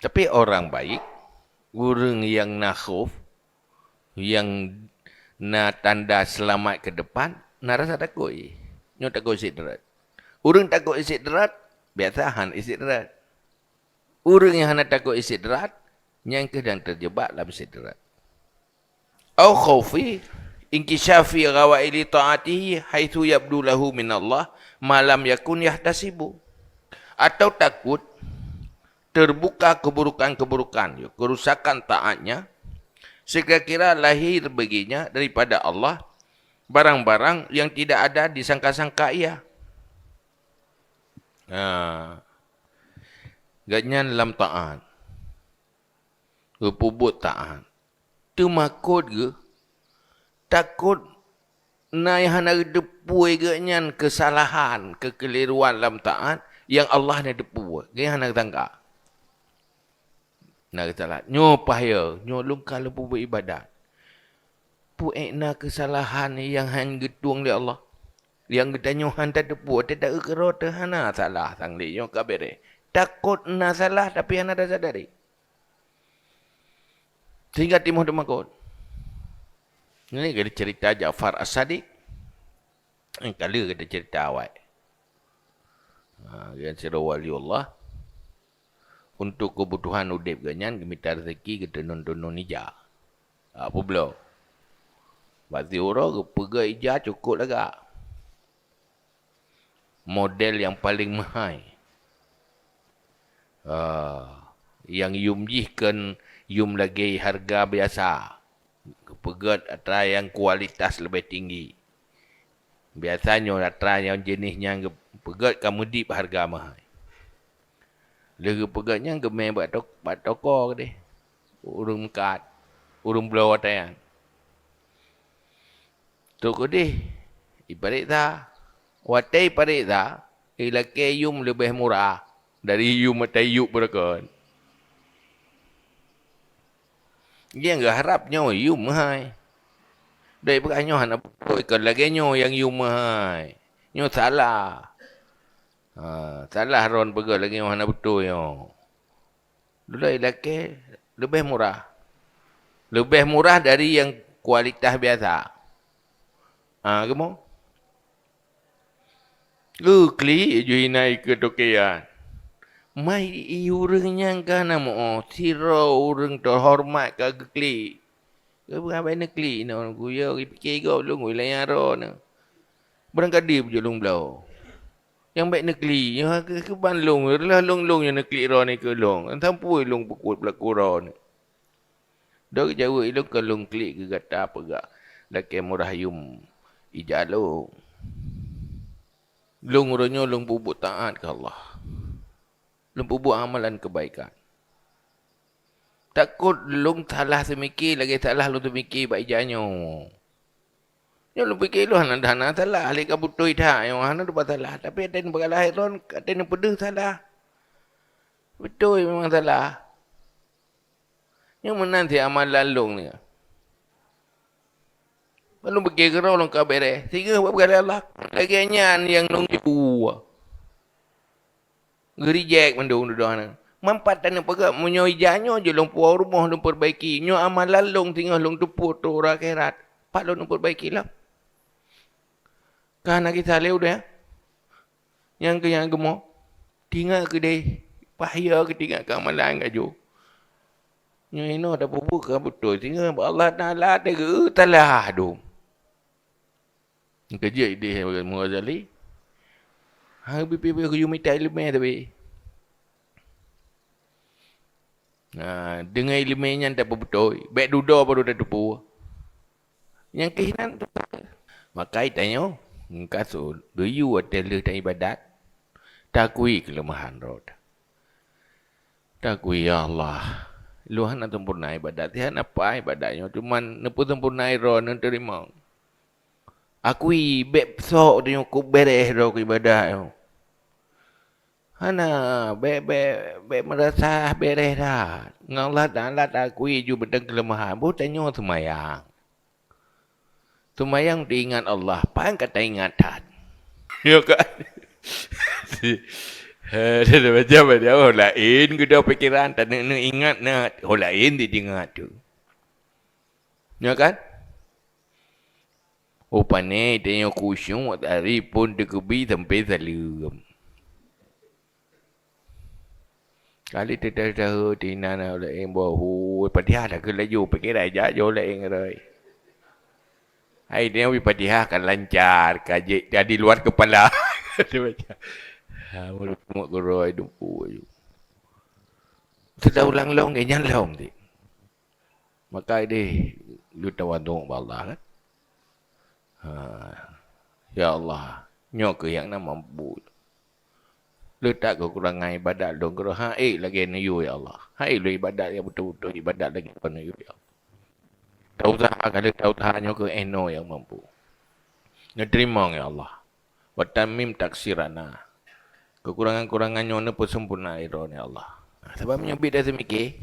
Tapi orang baik, orang yang nakhuf, yang na tanda selamat ke depan, na rasa takut. Nyo takut istidrat. Orang takut istidrat, biasa han istidrat. Orang yang hana takut istidrat, yang kadang terjebak dalam istidrat. Au khaufi inkishafi ghawaili ta'atihi haitsu yabdu lahu min Allah ma lam yakun yahtasibu. Atau takut terbuka keburukan-keburukan, kerusakan taatnya, sekira-kira lahir baginya daripada Allah barang-barang yang tidak ada disangka-sangka ia. Ganyan lam taat. Pubut taat. Tu makut ke? Takut na yang hana depui ganyan kesalahan, kekeliruan lam taat yang Allah na depu. Ganyan hana tangka. Nak salah. Nyo pahaya, nyo lungkal pu beribadat. Pu ekna kesalahan yang han getuang di Allah. Yang kita nyo han tak depu, tak kero hana salah sang li nyo kabere. Takut na salah tapi hana dah sadari. Sehingga timuh demakut. Ini kita cerita Ja'far As-Sadiq. Kali kita cerita awal. Yang sira waliullah. Untuk kebutuhan udip ganyan, minta rezeki kita nonton ija. Apa belum? Bagi orang pergi ija cukup lega. Model yang paling mahal. Yang yumjihkan yum lagi harga biasa. Pegat atra yang kualitas lebih tinggi. Biasanya atra yang jenisnya pegat kamu dip harga mahal. Lega pegatnya gemai buat toko deh. Urung mekat. Urung belau atayan. Toko deh. Ibarat dah. Watai parit dah. Ilake yum lebih murah. Dari yum atau yuk berkon. Dia enggak harapnya yum mahal. Dari peganyo hana ikan lagi nyo yang yum mahal. Nyo salah. Salah ron pergi lagi mana betul yo. Dulu lelaki lebih murah. Lebih murah dari yang kualitas biasa. Kamu? Kli je naik ke tokean. Mai urangnya kan mo siro urang terhormat ke kli. Ke berapa ni kli no guyo fikir go lu wilayah ron. Berangkali berjulung belau. Yang baik negeri, yang ke Bandung, lah long-long yang negeri ron ni ke long. Tampui long pukul berlaku ron. Dah jauh ilung ke long klik ke kata apa gak. Laki murah yum ijalo. Long ronyo long bubuk taat ke Allah. Long bubuk amalan kebaikan. Takut long salah semikir lagi salah long semikir baik janyo. Yang lu fikir lu hana salah. Alik kabutui dah. Yang hana lupa salah. Tapi ada yang berkalah ron. Ada yang pedih salah. Betul memang salah. Yang menanti amal lalung ni. Lalu fikir kerau lu kabere. Sehingga berkali Allah. Lagi nyan yang nung ibu. Gerijek mendung duduk hana. Mampatan yang pegang. Menyoi janyo je lu puau rumah lu perbaiki. Nyo amal lalung tinggal lu tupur tu orang akhirat. Pak lu perbaiki lah. Kan kita leu dah. Yang ke yang gemuk. Tinggal ke deh. Pahaya ke tinggal ke amalan ke jo. Yang ini ada bubu ke betul. Tinggal Allah Ta'ala ada ke talah tu. Kerja dia Mughazali. Habis ke jumita ilmu tapi. Dengan ilmunya tak betul. Baik duda baru dah tepu. Yang kehinan tu. Maka tanya. Kasul, do you attend dan ibadat? Takui kelemahan rod. Takui ya Allah. Luhan nak sempurna ibadat. Tihan apa ibadatnya? Cuman nepu sempurna iro nan terima. Aku beb sok dia ku beres ro ku ibadat yo. Hana be merasa beres dah. Ngalat alat aku ju bedeng kelemahan. Bu tanya semayang. Semayang diingat Allah. Pan kata ingatan. Ya kan? Dia macam dia orang lain ke dah fikiran tak nak ingat nak orang lain dia ingat tu. Ya kan? Oh pandai tengok kusyuk hari pun dekebi sampai salam. Kali tahu tina na orang lain bahu Fatihah dah ke laju fikiran aja jo lain rồi. Hai dia Fatihah kan lancar kaji jadi luar kepala. Dia macam mulut geroi dumpu je. Sudah ulang long ke nyan long di. Maka dia lu tawaduk Allah kan. Ya Allah, nyok ke yang nak mampu. Letak kekurangan ibadat dong kalau hai lagi niyu ya Allah. Hai lu ibadat yang betul-betul ibadat lagi niyu ya Allah. Tahu usaha kalau tahu usaha ke eno yang mampu. Nerima ya Allah. Wa tamim taksirana. Kekurangan-kurangannya ni pun sempurna iron ya Allah. Sebab menyebut dah semikir.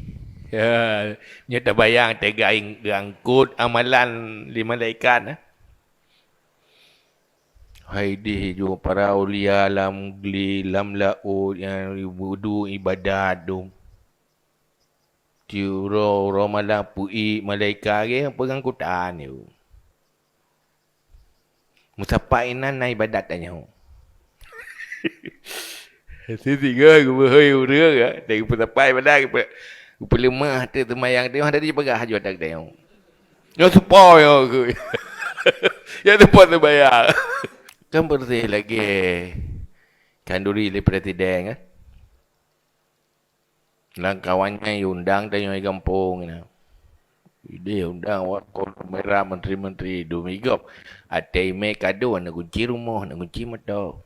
Ya, nya tak bayang tega angkut amalan di malaikat. Hai di ju para ulia lam gli lam lau yang wudu ibadat dum. Tiuro romala pui malaikat ke pengangkutan tu. Musapainan na ibadat tanya. Sisi ke berhoi urang ke dari petapai pada ke pelemah tu semayang tu ada di pegah haju tak dia. Yo supaya ke. Ya tu pun bayar. Kan bersih lagi kanduri le presiden kan. Lang kawannya undang tanya di kampung ni. Dia undang wakil merah menteri-menteri Dumigop. Ada email kado nak kunci rumah, nak kunci mata.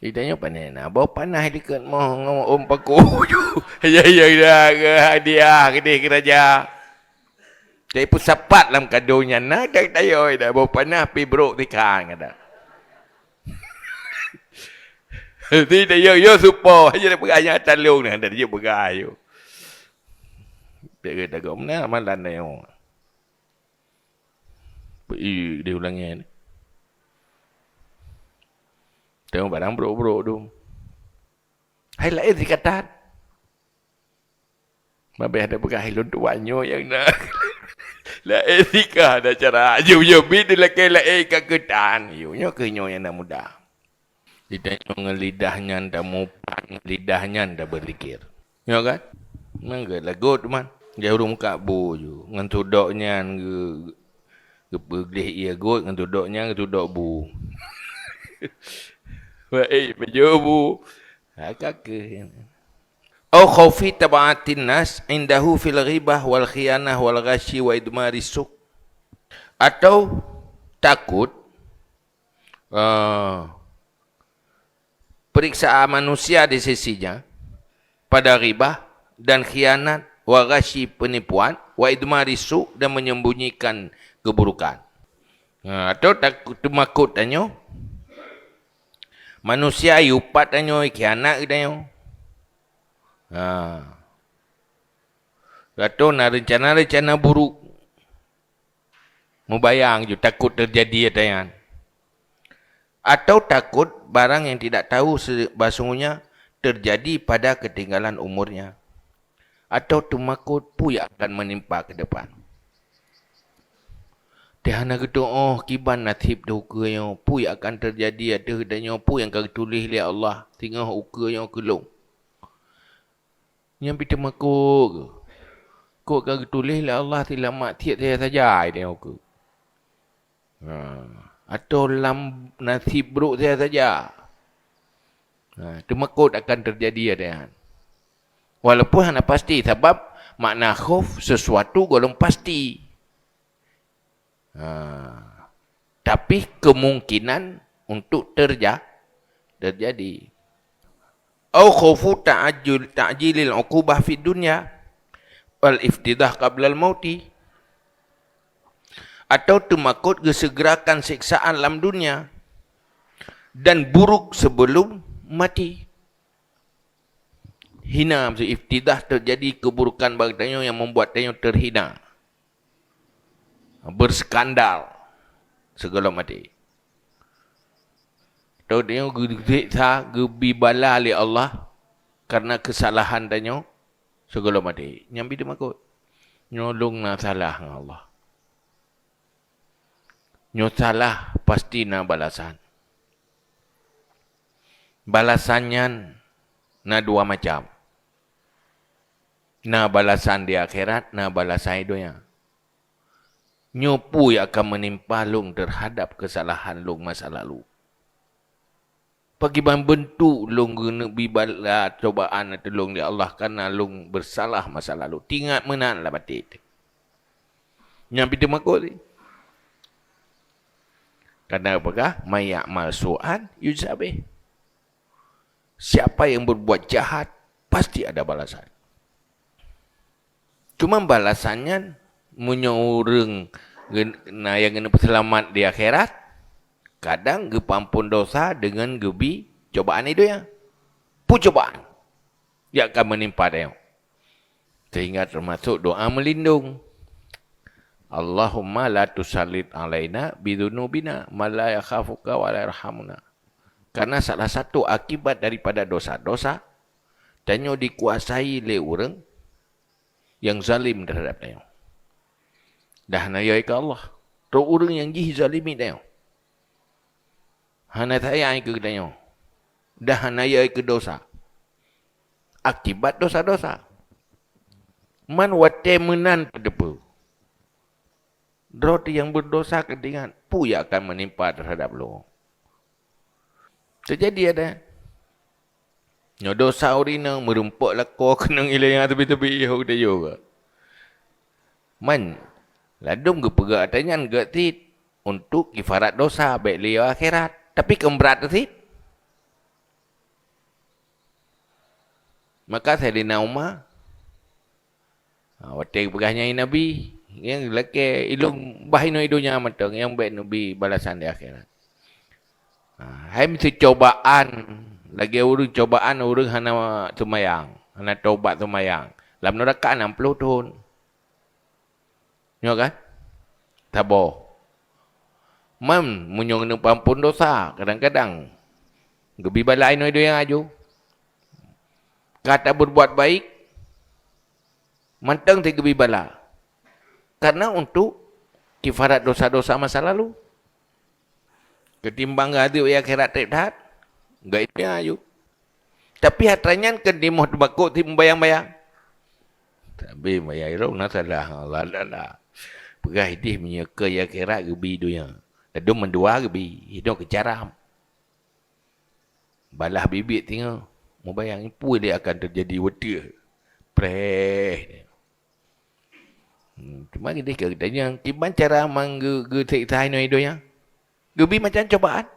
Dia tanya panah nak. Bawa panah dekat mau om paku. Ya dah ke hadiah ke dia keraja. Dia pun sapat dalam kadonya. Nak tak tayo dah. Bawa panah pergi beruk tikan kata. Tidak yo supo. Aja dia pegang talung ni. Dia pegang yo. Dia kata kau mana amalan ni yo. Dia ulangi ni. Tengok barang beruk-beruk tu. Hai lain dikatakan. Mabih ada pegang hilun tuannya yang nak. Lain dikah ada cara. Yo-yo-bi dia laki lain kagetan. Yo-yo kenyo yang nak mudah. Ditanya dengan lidahnya anda mupan. Lidahnya anda berlikir. Ya kan? Memang lagu tu man. Dia hurung muka bu je. Dengan tudoknya. Kepergelih ia gut. Dengan tudoknya. Dengan tudok bu. Baik, baju bu. Kakak. Au khaufi tabaatin nas indahu fil ghibah wal khiyanah wal ghashi wa idmari suq. Atau takut periksaan manusia di sisinya pada ghibah dan khianat wa ghashi penipuan wa idmari suq dan menyembunyikan keburukan. Atau takut makut tanya manusia yupat tanyo khianat tanyo. Gato na rencana-rencana buruk. Mubayang je takut terjadi atayan. Atau takut barang yang tidak tahu sebasungnya terjadi pada ketinggalan umurnya. Atau tumakut puya akan menimpa ke depan. Dihana gitu kiban nasib duka yang pui akan terjadi ada dan yang pui yang kau tulis oleh Allah tinggal uka yang kelong. Yang kita makuk kau kau tulis oleh Allah selamat tiap saya saja dia uka. Atau dalam nasib buruk saya saja. Tumakut akan terjadi ada. Walaupun hanya pasti sebab makna khauf sesuatu golong pasti. Tapi kemungkinan untuk terjadi. Au khaufu ta'jilil uqubah fi dunya Al-iftidah qabla al-mauti. Atau temakut kesegerakan siksaan dalam dunia. Dan buruk sebelum mati. Hina, maksud iftidah terjadi keburukan baginya yang membuat dia terhina. Berskandal. Segala mati. Tahu dia gesiksa, gebibala oleh Allah. Karena kesalahan dia. Segala mati. Nyambi dia makut. Nyolong nak salah dengan Allah. Nyo salah pasti na balasan. Balasannya na dua macam. Na balasan di akhirat, na balasan dunia. Nyo pun akan menimpa lung terhadap kesalahan lung masa lalu. Pagi bentuk lung guna bibala cobaan atau lung di Allah karena lung bersalah masa lalu. Tingat menan lah batik. Nyampi dia makut ni. Karena apakah? Mayya'mal su'an yujzabih. Siapa yang berbuat jahat, pasti ada balasan. Cuma balasannya, orang yang kena selamat di akhirat, kadang gepampun dosa dengan gebi cobaan itu ya. Cobaan yang akan menimpa dia. Sehingga termasuk doa melindung. Allahumma la tusallit alaina bidunubina ma la yakhafuka wa la yarhamuna. Karena salah satu akibat daripada dosa-dosa danyo dikuasai oleh orang yang zalim terhadap danyo. Dah nayai ke Allah. Tu orang yang jih zalimi danyo. Hana sayang ke danyo. Dah nayai ke dosa. Akibat dosa-dosa. Man wate menan terdepu. Roti yang berdosa ketingan, puya akan menimpa terhadap lo. Terjadi ada. Nyo dosa urina merempuk lako kenang ilayang tepi-tepi ya udah juga. Man, ladum ke pegak atanyan ke tit untuk kifarat dosa baik liya akhirat. Tapi kemberat tit. Maka Sayyidina Umar, waktu pegahnya Nabi, yang lelaki ilung bahino hidupnya matang yang baik Nabi balasan di akhirat. Hai mesti cobaan lagi urang cobaan urang hana tumayang, hana taubat tumayang. Dalam neraka 60 tahun. Nyo kan? Tabo. Mam munyong nu pampun dosa kadang-kadang gebi balai no hidup yang aju. Kata berbuat baik mantang ti gebi bala. Karena untuk kifarat dosa-dosa masa lalu. Ketimbang gadu ya akhirat terdat, enggak itu yang ayu. Tapi hatanya kan dimuh bakut tim bayang-bayang. Tapi bayang itu nak salah Allah dah. Pegah idih menyeka ya akhirat gebi dunia. Dadum mendua gebi, hidup kecaram. Balah bibit tengok. Mau bayang pun dia akan terjadi wetir. Preh. Cuma kita katanya, kiban cara manggu sektai no hidupnya. Gebi macam cobaan.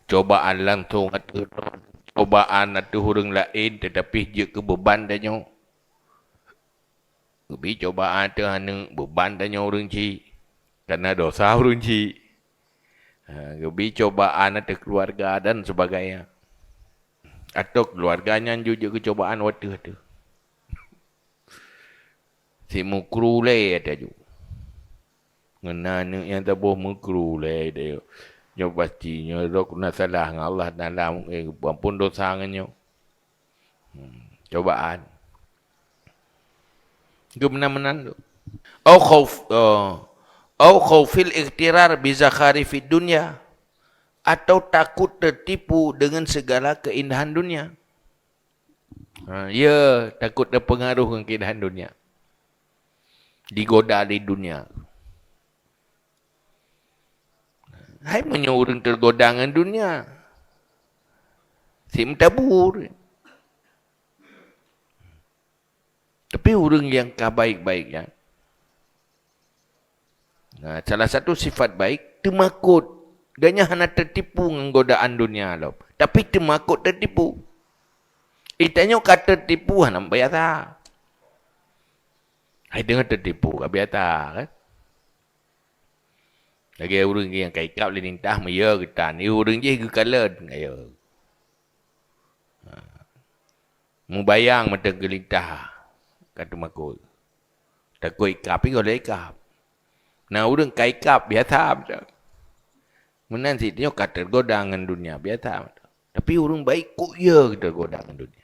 Cobaan langsung atau cobaan atau hurung lain tetapi je ke beban danyo. Gebi cobaan tu hanya beban danyo urang ci. Karena dosa urang ci. Gebi cobaan atau keluarga dan sebagainya. Atau keluarganya juga kecobaan waktu tu. Si mukru le ada ju. Ngena ni yang tabuh mukru le dia. Nyo pasti nyo dok na salah dengan Allah Taala ampun dosa nyo. Cobaan. Gemenan-menan tu. Au khaufil ikhtirar bi zakhari fid dunya atau takut tertipu dengan segala keindahan dunia. Ya, takut terpengaruh dengan keindahan dunia. Digoda di dunia. Hai menyuruh tergoda dengan dunia. Sim tabur. Tapi orang yang baik-baiknya. Nah, salah satu sifat baik, temakut. Ganya hanya tertipu dengan godaan dunia. Loh. Tapi temakut tertipu. Itanya kata tertipu, hanya biasa. Hai dengar tertipu. Biata kan. Lagi orang yang kaikap le nintah maya ketan. Orang je ke kalan. Ayo. Mubayang mata gelintah. Kata makul. Takut ikap ni kalau ikap. Nah orang kaikap biasa. Menan si dia kata godangan dunia biasa. Tapi orang baik kok ya kita godangan dunia.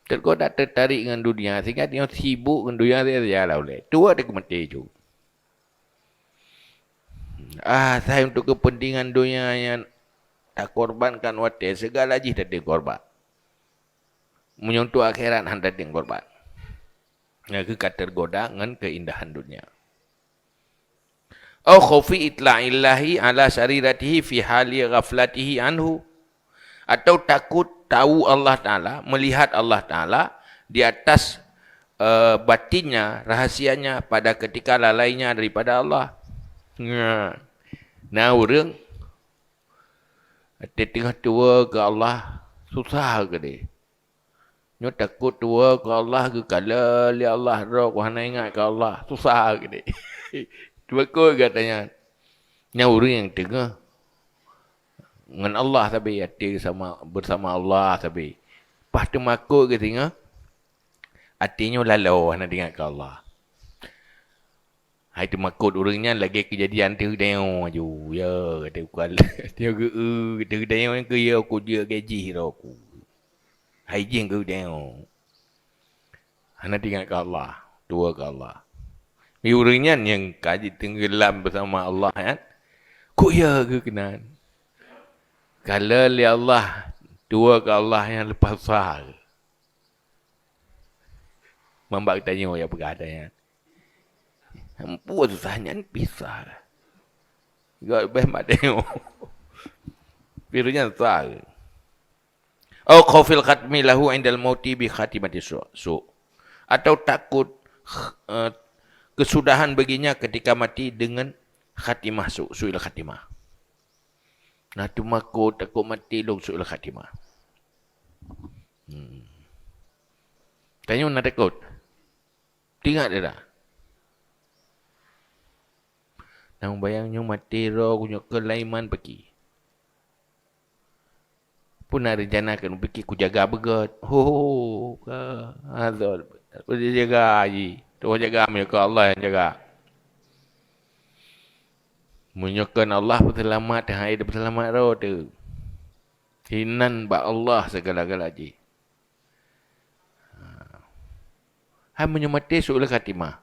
Tergoda tertarik dengan dunia sehingga dia sibuk dengan dunia dia saja boleh. Tua dia mati juga. Saya untuk kepentingan dunia yang tak korbankan waktu segala jih tadi korban. Menyentuh akhirat hendak ting korban. Yang tergoda dengan keindahan dunia. Au khufi itla'illahi ala sariratihi fi hali ghaflatihi anhu. Atau takut tahu Allah Ta'ala, melihat Allah Ta'ala di atas batinnya, rahasianya pada ketika lalainya daripada Allah. Nah orang tengah tua ke Allah, susah ke dia. Nyo takut tua ke Allah ke kala li Allah roh wahana ingat ke Allah, susah ke dia. Cuma kau katanya. Nya orang yang tengah dengan Allah tapi hati bersama Allah tapi pas tu makuk ke tengah hatinya lalau nak ingat ke Allah. Hai tu makut orangnya lagi kejadian tu deo aju ya kata kual dia ke kata deo ke ya aku dia gaji ro aku. Hai jing ke deo. Nak ingat ke Allah, tua ke Allah. Ni orangnya yang kaji tenggelam bersama Allah kan. Kok ya ke kenan. Kalau li Allah, tua ke Allah yang lepas sah. Mambak tanya ya bergadanya. Empu susahnya ni pisah. Gak lebih mak tengok. Pirunya sah. Au khawfil khatmi lahu indal mauti bi khatimati su'. Atau takut kesudahan baginya ketika mati dengan khatimah su'il khatimah. Nah tu makut takut mati long su'il khatimah. Tanya nak takut. Tinggal dia dah. Nang bayangnya mati roh punya kelaiman pergi. Pun nak rencanakan pergi ku jaga begat. Azal. Boleh jaga haji. Tu jaga mereka Allah yang jaga. Menyokan Allah berselamat, hai dia berselamat roh tu. Hinan ba Allah segala-gala je. Hai menyemati su'il khatimah.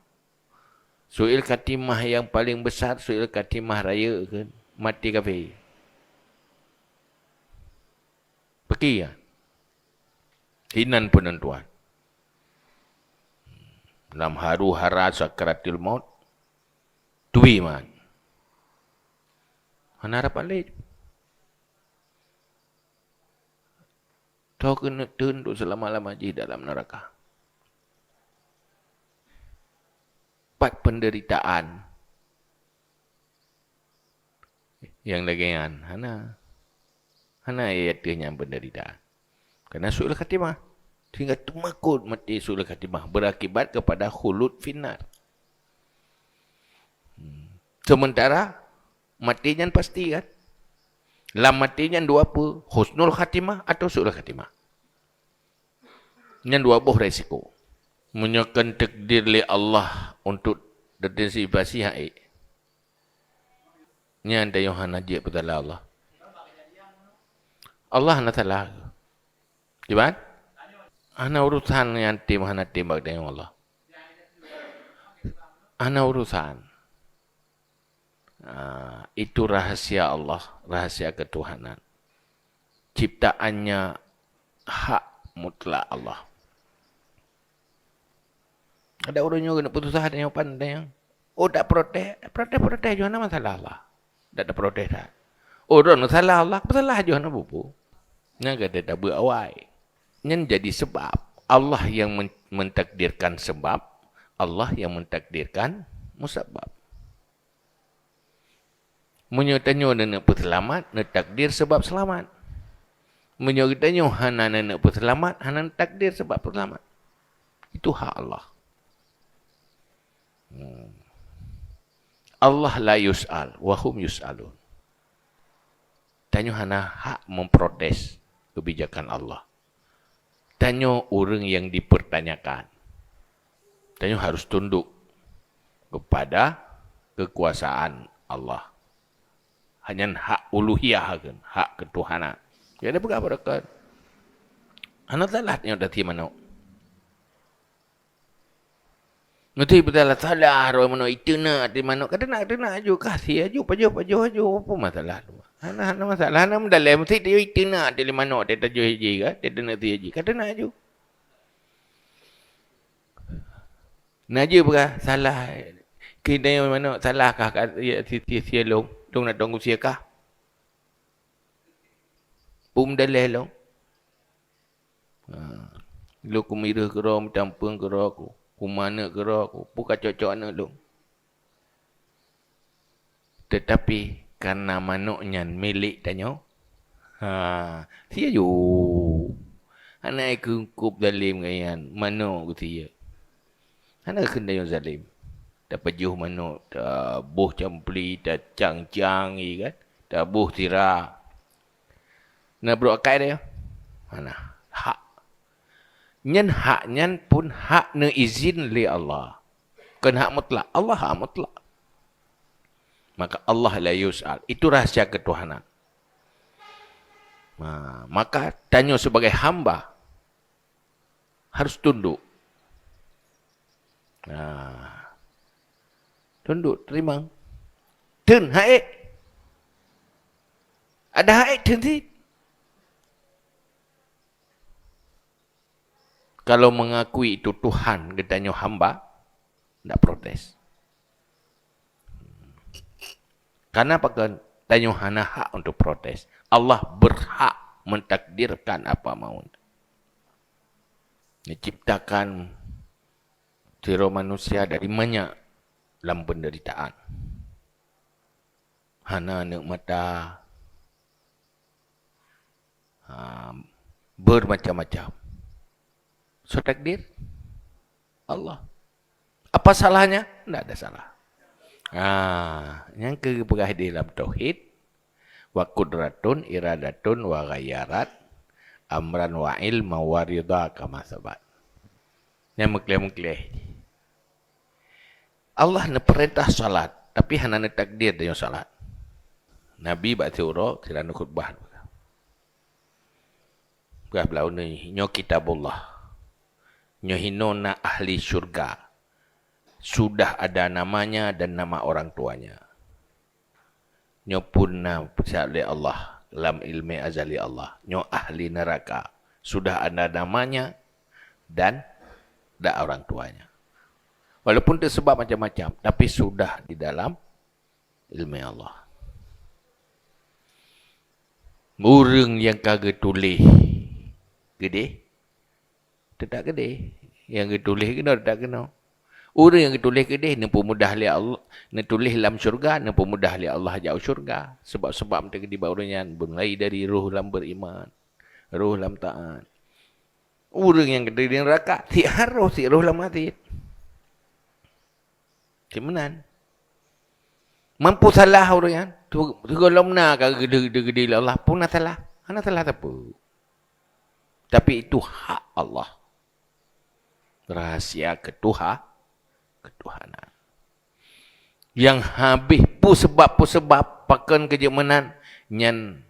Su'il khatimah yang paling besar, su'il khatimah raya ke mati kafir. Pergi ya. Hinan penentuan. Dalam haru hara sakaratil maut. Tui man. Mana harapan lain? Tahu kena tunduk selama-lama je dalam neraka. 4 penderitaan. Yang lagian. Hana ayatnya penderitaan. Kerana su'il khatimah. Sehingga tumakut mati su'il khatimah. Berakibat kepada khulud finnar. Sementara matinya pasti kan. Lam matinya dua apa? Husnul khatimah atau su'ul khatimah. Yang dua buah resiko. Menyakan takdir li Allah untuk detensi hai. Nya anda yang hanajik betul Allah. Allah nak salah. Gimana? Ana urusan yang tim hana timbak dengan Allah. Ana urusan. Itu rahasia Allah, rahasia ketuhanan. Ciptaannya hak mutlak Allah. Ada orangnya kena putus asa yang pandai. Oh tak protes juga nama masalah Allah. Tak ada protes dah. Orang salah Allah, salah juga nama bubu. Yang kata tak berawai. Yang jadi sebab Allah yang mentakdirkan sebab, Allah yang mentakdirkan musabab. Menyatanya nak selamat, nak takdir sebab selamat. Menyatanya hana nak selamat, hana takdir sebab selamat. Itu hak Allah. Allah la yus'al, wahum yus'alun. Tanya hana hak memprotes kebijakan Allah. Tanya orang yang dipertanyakan. Tanya harus tunduk kepada kekuasaan Allah. Hanya hak uluhiyah kan, hak ketuhanan. Jadi apa dekat? Anak salah tengok dati mana. Nanti betul salah roh mana itu nak di mana. Kata nak aju kasih aju paju apa masalah tu. Anak masalah anak mendalam mesti dia itu nak di mana dia tajuk haji ke, dia nak ti haji. Kata nak aju. Naji berah salah. Kita yang mana salahkah kat sia long nak tunggu siakah? Dalil long. Lu ku mirah ke roh tampung ke roh aku. Ku mana ke roh aku. Bukan cocok anak lu. Tetapi karena manuknya milik tanya. Sia ju. Anak aku kup dalim kayan. Manuk ku sia. Anak kena yang zalim. Tak pejuh manuk. Tak buh campli. Tak cang-cang kan. Tak buh tira. Nak berokai dia. Mana? Hak. Nyan hak nyan pun hak ne izin li Allah. Kan hak mutlak. Allah hak mutlak. Maka Allah la yus'al. Itu rahsia ketuhanan. Maka tanya sebagai hamba. Harus tunduk. Tunduk, terima. Tun, haik. Ada haik, tun si. Kalau mengakui itu Tuhan, katanya hamba, tidak protes. Karena apa kan? Tanya hana hak untuk protes. Allah berhak mentakdirkan apa mahu. Menciptakan tiru manusia dari banyak dalam penderitaan. Hana nak mata bermacam-macam. So takdir Allah. Apa salahnya? Tidak ada salah. Yang keberah di dalam tauhid wa qudratun iradatun wa ghayarat amran wa ilma wa ridha kama sabat. Yang mengkleh-mengkleh. Allah nak perintah salat, tapi hana nak takdir dia salat. Nabi baca surah sila nak khutbah. Bukan belau ni nyo kitabullah. Nyo hinona ahli syurga. Sudah ada namanya dan nama orang tuanya. Nyo punna oleh Allah dalam ilmu azali Allah. Nyo ahli neraka. Sudah ada namanya dan ada orang tuanya. Walaupun tersebab macam-macam, tapi sudah di dalam ilmu Allah. Orang yang kagak tulis gede, tidak gede. Yang tulis kena tak kena. Orang yang tulis gede, nampu mudah li Allah, nak tulis dalam syurga, nampu mudah li Allah jauh syurga. Sebab-sebab mereka di bawahnya mulai dari ruh dalam beriman, ruh dalam taat. Orang yang gede di neraka, si harus si ruh dalam mati. Cimenan. Mampu salah orang yang tu kalau mana kagak gede-gede Allah pun salah. Ana salah apa? Tapi itu hak Allah. Rahasia ketuhanan. Yang habis pu sebab pakan kejemanan nyan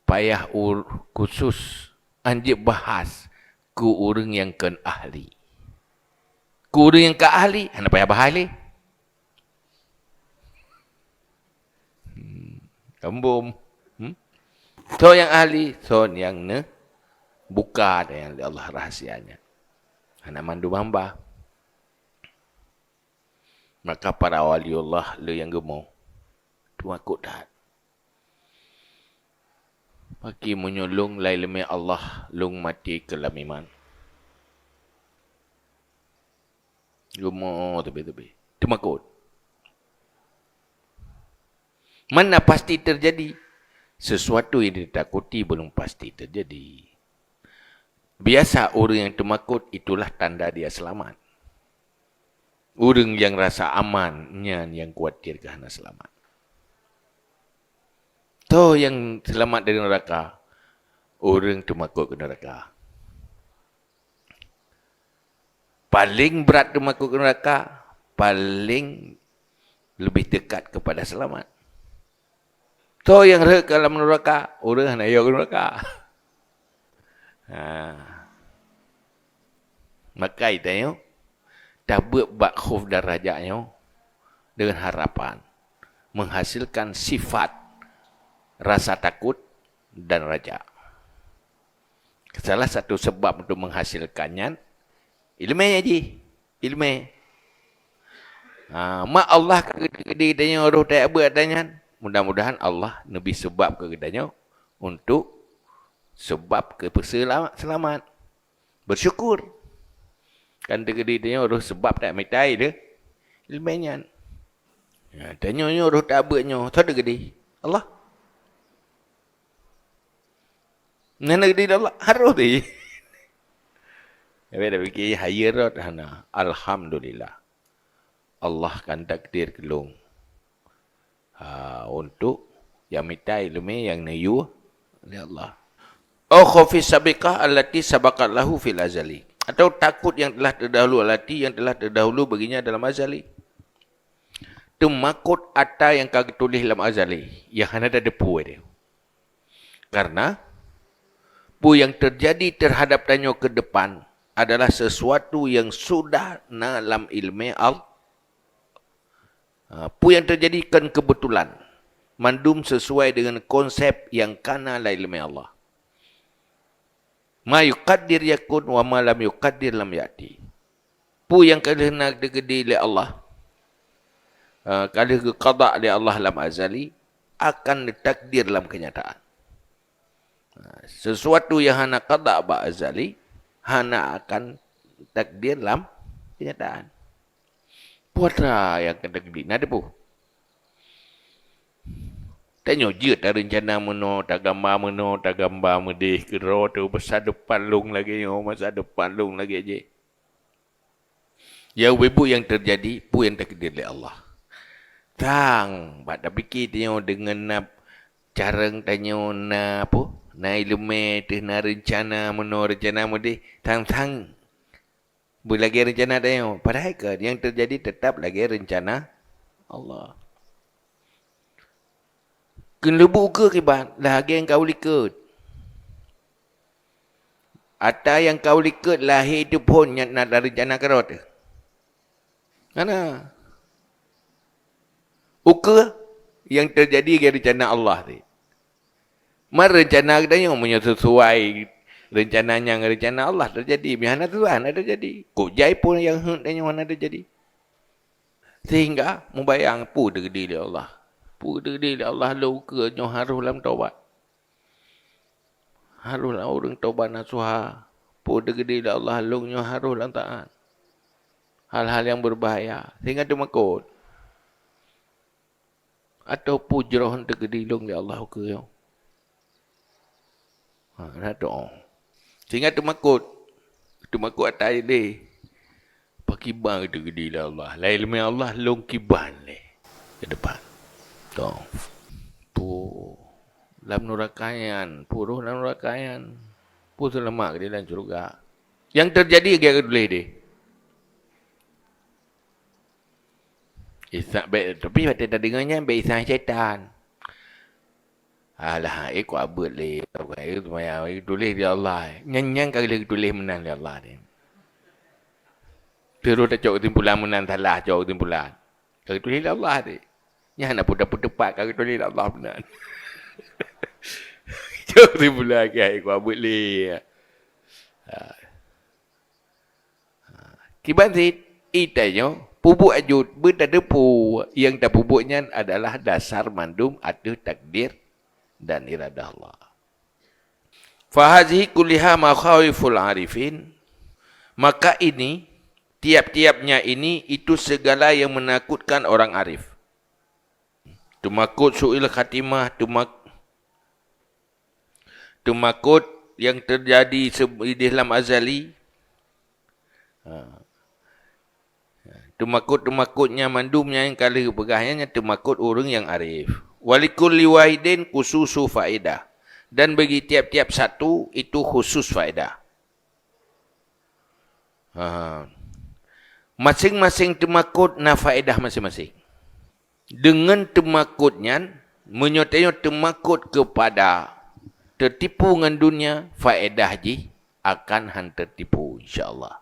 payah khusus anjib bahas ku orang yang kan ahli. Ku orang yang ke ahli, hana payah bahas ahli. Kambum. So yang ahli, so yang buka yang Allah rahasianya. Hana mandu hamba. Maka para waliullah lu yang gemuk. Tuan kudat. Bagi menyulung lailmi Allah lung mati ke dalam iman. Gemuk tepi-tepi. Itu makut. Mana pasti terjadi? Sesuatu yang ditakuti belum pasti terjadi. Biasa orang yang termakut itulah tanda dia selamat. Orang yang rasa amannya yang khawatir kerana selamat. Toh yang selamat dari neraka, orang tu makut ke neraka. Paling berat tu makut ke neraka, paling lebih dekat kepada selamat. Toh yang rek ke dalam neraka, orang nak ke neraka. Maka itu dah buat bak khuf darajatnya dengan harapan menghasilkan sifat rasa takut dan raja. Salah satu sebab untuk menghasilkannya ilmu je. Ilmu. Mak Allah kedanya roh tak buat tanya. Mudah-mudahan Allah lebih sebab kedanya untuk sebab selamat. Bersyukur. Kan kedanya roh sebab tak mitai dia. Ilmunya. Tanya roh tak buatnya. Tak ada gede. Allah. Nana gede Allah harus dia. Tapi dah fikir hayrat hana. Alhamdulillah. Allah kan takdir kelung. Untuk yang minta ilmu yang nayu oleh Allah. Au khafi sabiqah allati sabaqat lahu fil azali. Atau takut yang telah terdahulu allati yang telah terdahulu baginya dalam azali. Temakut ata yang kau tulis dalam azali. Yang hana ada depu dia. Karena apa yang terjadi terhadap tanya ke depan adalah sesuatu yang sudah dalam ilmu Allah. Apa yang terjadi kan kebetulan. Mandum sesuai dengan konsep yang kana la ilmu Allah. Ma yuqaddir yakun wa ma lam yuqaddir lam yati. Apa yang kena digedi oleh Allah. Kalau qada oleh Allah dalam azali akan ditakdir dalam kenyataan. Sesuatu yang hana qada ba azali hana akan takdir dalam kenyataan. Putra yang kena gedi nada pu. Tanya je tak rencana meno tak gambar medih ke ro tu masa depan long lagi masa depan long lagi je. Ya webu yang terjadi pu yang takdir oleh Allah. Tang bak dah fikir tanya dengan cara tanya na apa? Na ilmu tu na rencana medih tang lagi rencana tanya. Padahal ke yang terjadi tetap lagi rencana Allah. Kenlebu ke kibat lagi yang kau likut. Atau yang kau likut lahir itu pun yang nak dari rencana kerot. Mana? Uka yang terjadi ke rencana Allah ni. Mar rencana kita yang punya sesuai rencananya dengan rencana Allah terjadi. Mana Tuhan ada jadi. Kok jai pun yang hendaknya mana terjadi. Sehingga membayang pu degedi oleh Allah. Pu degedi oleh Allah lu ke nyo harus dalam taubat. Harus orang taubat nasuha. Pu degedi oleh Allah lu nyo harus dalam taat. Hal-hal yang berbahaya. Sehingga tu makut. Atau pu jroh degedi lu oleh Allah ke yo. Dah doa. Sehingga tu makut atas ini. Pakiban kita gede lah Allah. La ilmu Allah long kiban le ke depan. Tu. Tu dalam nerakayan, puruh dalam nerakayan. Pu selamat ke dalam surga. Yang terjadi ke boleh dia. Tapi pada tak dengarnya baik sang syaitan. Alah, aku abut le. Aku tulis dia Allah. Nyang kali tulis menang dia Allah ni. Terus dah cakap kesimpulan menang salah cakap kesimpulan. Kali tulis dia Allah ni. Nyang nak putar-putar tepat kali tulis dia Allah menang. Cakap kesimpulan ke aku abut le. Kiban sit itanya pupuk ajud berdepu yang tak pupuknya adalah dasar mandum ada takdir dan iradah Allah. Fahazihi kulliha makhawiful arifin. Maka ini, tiap-tiapnya ini, itu segala yang menakutkan orang arif. Tumakut su'il khatimah, tumakut yang terjadi di dalam azali. Temakut-temakutnya mandumnya yang kali pegahnya temakut orang yang arif. Walikulli wahidin khususu faedah. Dan bagi tiap-tiap satu itu khusus faedah. Masing-masing temakut na faedah masing-masing. Dengan temakutnya, menyertai temakut kepada tertipu dengan dunia, faedah ji akan han tertipu insyaAllah.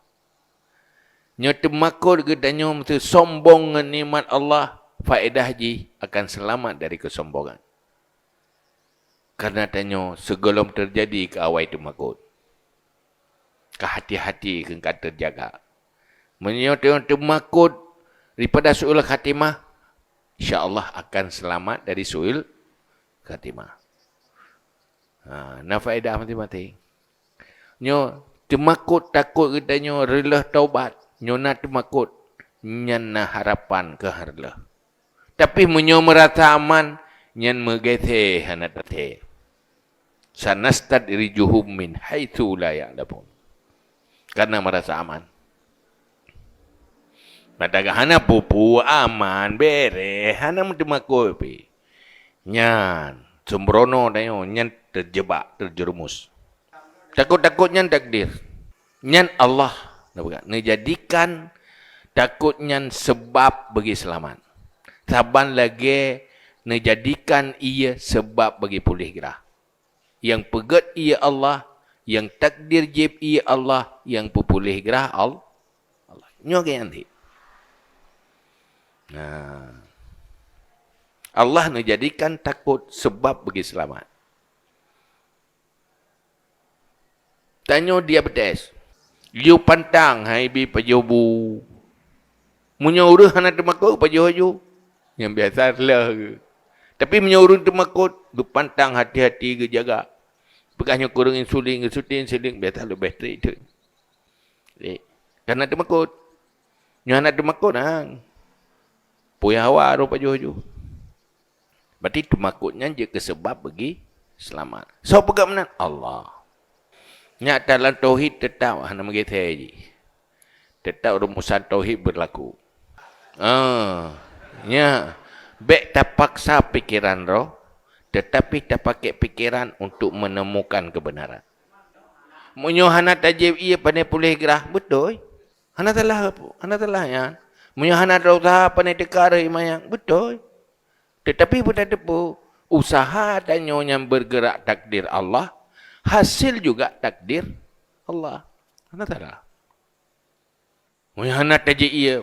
Nya temakut gedanya sombong dengan nikmat Allah, faedah ji akan selamat dari kesombongan. Karena tanya sebelum terjadi ke awal temakut. Kehati-hati kengkau terjaga. Menyertai temakut daripada su'ul khatimah, insyaAllah akan selamat dari su'ul khatimah. Nah faedah mati-mati. Nyo temakut takut katanya rela taubat. Nyo nak temakut nyan na harapan ke harlah. Tapi menyo merasa aman nyan megethe hanatate. Sanastadrijuhum min haitsu la ya'lamun. Karena merasa aman. Madaga hana pupu aman bere hana temakut pi. Nyan sembrono dayo nyan terjebak terjerumus. Takut-takutnya takdir. Nyan Allah menjadikan takutnya sebab bagi selamat. Saban lagi menjadikan ia sebab bagi pulih gerah. Yang pegat ia Allah, yang takdir jib ia Allah, yang pulih gerah Allah. Nyo ke nanti. Allah menjadikan takut sebab bagi selamat. Tanya dia betes. Liu pantang hai bi pajobu. Menyuruh anak temakut pajoju. Yang biasa lah. Tapi menyuruh temakut, lu pantang hati-hati ke jaga. Pegahnya kurang insulin, insulin, biasa lu bateri itu. Karena temakut. Nyo anak temakut hang. Puya hawa ro pajoju. Berarti temakutnya je kesebab bagi selamat. So pegang mana? Allah. Nyak dalam tauhid tetap hana begitu aja. Tetap rumusan tauhid berlaku. Nya baik tak paksa pikiran roh, tetapi tak pakai pikiran untuk menemukan kebenaran. Munyo hana tajib ia pandai pulih gerah betul. Hana telah ya. Munyo hana usaha pandai dekar imayang betul. Tetapi pada depu usaha danyo yang bergerak takdir Allah, hasil juga takdir Allah. Hana telah. Munyo hana tajib ia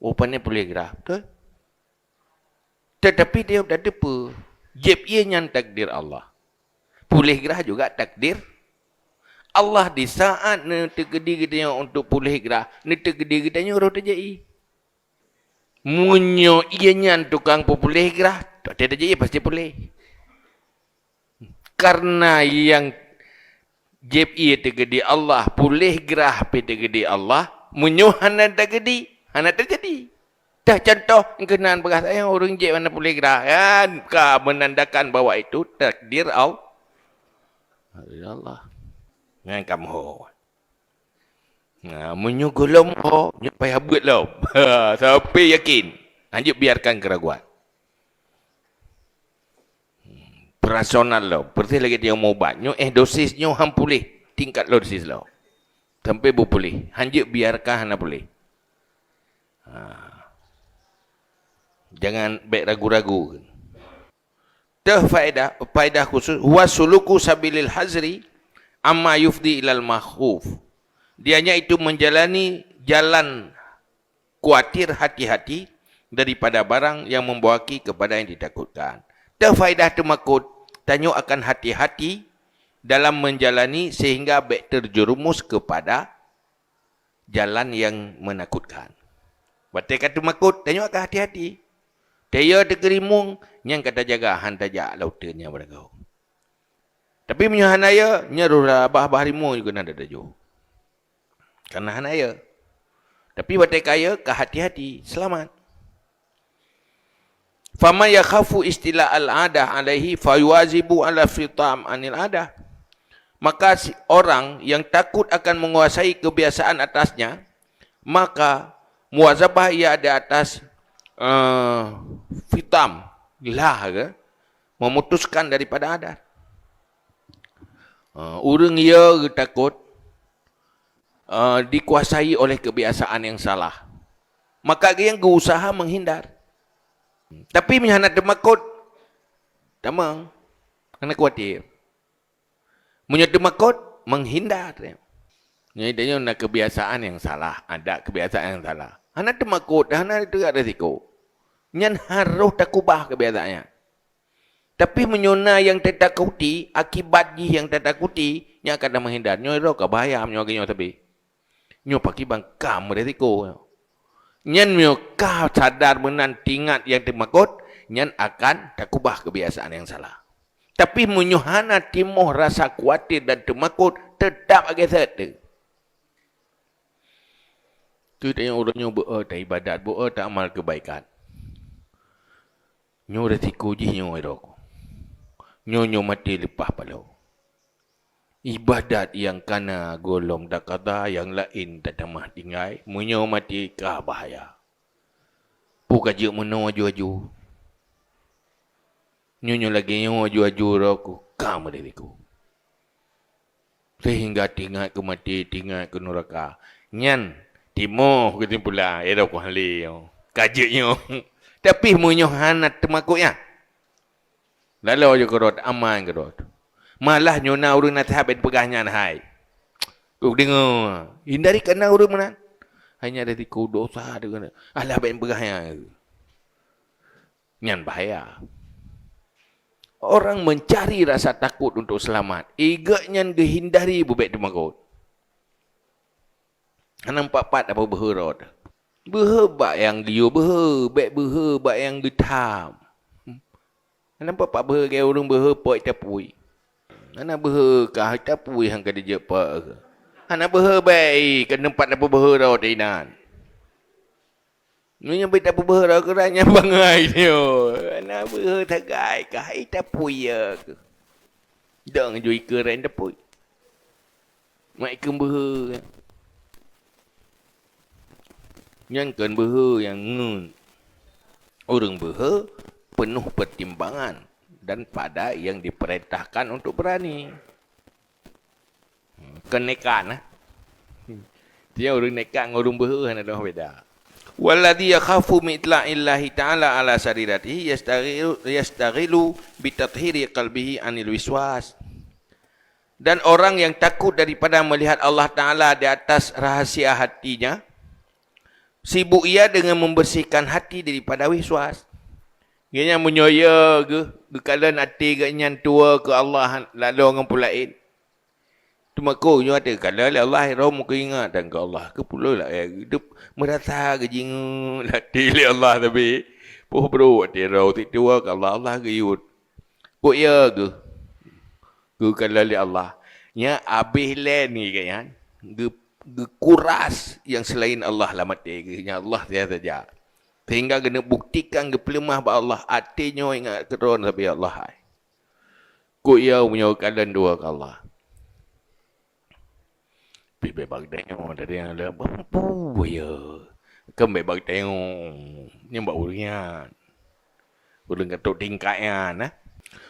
pandai pulih gerah betul. Tetapi dia dah depu. Jeb ia yang takdir Allah. Pulih gerah juga takdir Allah di saat ni tergedi kita untuk pulih gerah. Ni tergedi kita orang terjadi. Munyo ianya tukang pulih gerah. Tak ada terjadi pasti pulih. Karena yang jeb ia tergedi Allah. Pulih gerah pergi tergedi Allah. Munyo hana tergedi. Hana terjadi. Dah contoh kenaan beras yang orang jeb mana boleh gerah kan menandakan bahawa itu takdir Allah. Ngan kamu. Nah, menyugulum ho, nyupai habut lo. Sampai yakin. Lanjut biarkan keraguan. Personal lo. Perti lagi dia mau ubat. Dosisnya ham pulih. Tingkat lo dosis lo. Sampai berpulih. Lanjut biarkan hana pulih. Jangan baik ragu-ragu. Faedah khusus. Wasuluku sabilil hazri amma yufdi ilal makhuf. Dianya itu menjalani jalan kuatir hati-hati daripada barang yang membawaki kepada yang ditakutkan. Faedah temakut. Tanyo akan hati-hati dalam menjalani sehingga baik terjerumus kepada jalan yang menakutkan. Berarti kata temakut. Tanyo akan hati-hati. Dia terkerimung, yang kata jaga hantajak lautannya pada kau. Tapi menyohanaya, nyarulah bah harimau juga nak ada jauh. Karena hanaya. Tapi batai kaya, kehati-hati, selamat. Fama yakhafu istilah al-adah alaihi fayuazibu ala fitam anil adah. Maka orang yang takut akan menguasai kebiasaan atasnya, maka Muhasabah ia ada atas fitam, lah ke, memutuskan daripada adat. Orang ia takut dikuasai oleh kebiasaan yang salah. Maka yang berusaha menghindar. Tapi mihana demakut, tamang, kena khawatir. Punya demakut, menghindar. Jadi dia nak kebiasaan yang salah, ada kebiasaan yang salah. Hana demakut, hana itu ada risiko. Nyan harus tak ubah kebiasaannya. Tapi menyona yang tak takuti, akibat yang tak takuti, yang akan menghindar. Nyo itu bahaya, nyo akan tapi. Nyo pakai bangkam risiko. Nyan nyo kau sadar menantingat yang demakut, nyan akan tak ubah kebiasaan yang salah. Tapi menyuhana timuh rasa khawatir dan demakut, tetap agak satu. Itu yang orangnya tak ibadat, tak amal kebaikan. Nyo resiko je nyo itu. Nyo mati lepas palau. Ibadat yang kana golong dak kata yang lain tak tamah tinggai, munyo mati kah bahaya. Pukaje meno aju-aju. Nyo lagi nyo aju-aju roku kam diriku. Sehingga tinggal ke mati, tinggal ke neraka. Nyan timoh ke pula era ko hali kajeknya. Tapi munyo hanat temakuknya. Lalu je kerot aman kerot. Malah nyona urang nasihat ben pegahnya hai. Kau dengar, hindari kena urang mana? Hanya dari kau dosa dengan alah ben pegahnya. Nyan bahaya. Orang mencari rasa takut untuk selamat. Igaknya dihindari bubek temakut. Nampak pat apa berherot. Berhebat yang dia berhebat berhebat yang getam. Nampak pak berhe orang berhepoi tapui. Ana berkah tapui hang kada jepa. Ana berhebai ke tempat apa berherot inan. Nunya beta berherot keranya bangai dia. Ana berhe tagai kai tapui ya. Dang jui keren tapui. Mai kemberhe. Yang kan berhe yang orang berhe penuh pertimbangan dan pada yang diperintahkan untuk berani. Kenekan. Dia orang nekat orang berhe ada beda. Walladhi yakhafu mitla'illahi ta'ala ala sariratihi yastaghilu bitathhiri qalbihi anil wiswas. Dan orang yang takut daripada melihat Allah Ta'ala di atas rahasia hatinya, sibuk ia dengan membersihkan hati daripada wiswas. Ia menyoya ke kekalan hati ke nyan tua ke Allah lalu orang pulain. Cuma kau nyo ada kalau Allah rom ke ingat dan ke Allah ke pula lah hidup merasa ke jingu hati le Allah tapi poh bro hati ro ti tua ke Allah ke yut. Ko ya ke kalau le Allah nya habis le ni kan kuras yang selain Allah lah mati ke Allah dia saja. Sehingga kena buktikan ke pelemah ba Allah artinya ingat keron tapi Allah. Ku ia punya keadaan dua ke Allah. Bebag tengok dari yang ada apa ya. Kan bebag tengok nyembak urian. Urang kata tingkatnya nah.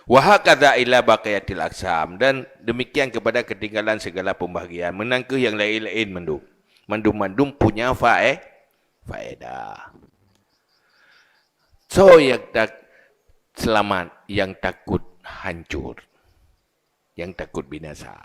Wa hakadha ila baqiyatil aqsam dan demikian kepada ketinggalan segala pembahagian menangkah yang lain-lain mandum punya faedah. So yang tak selamat, yang takut hancur, yang takut binasa.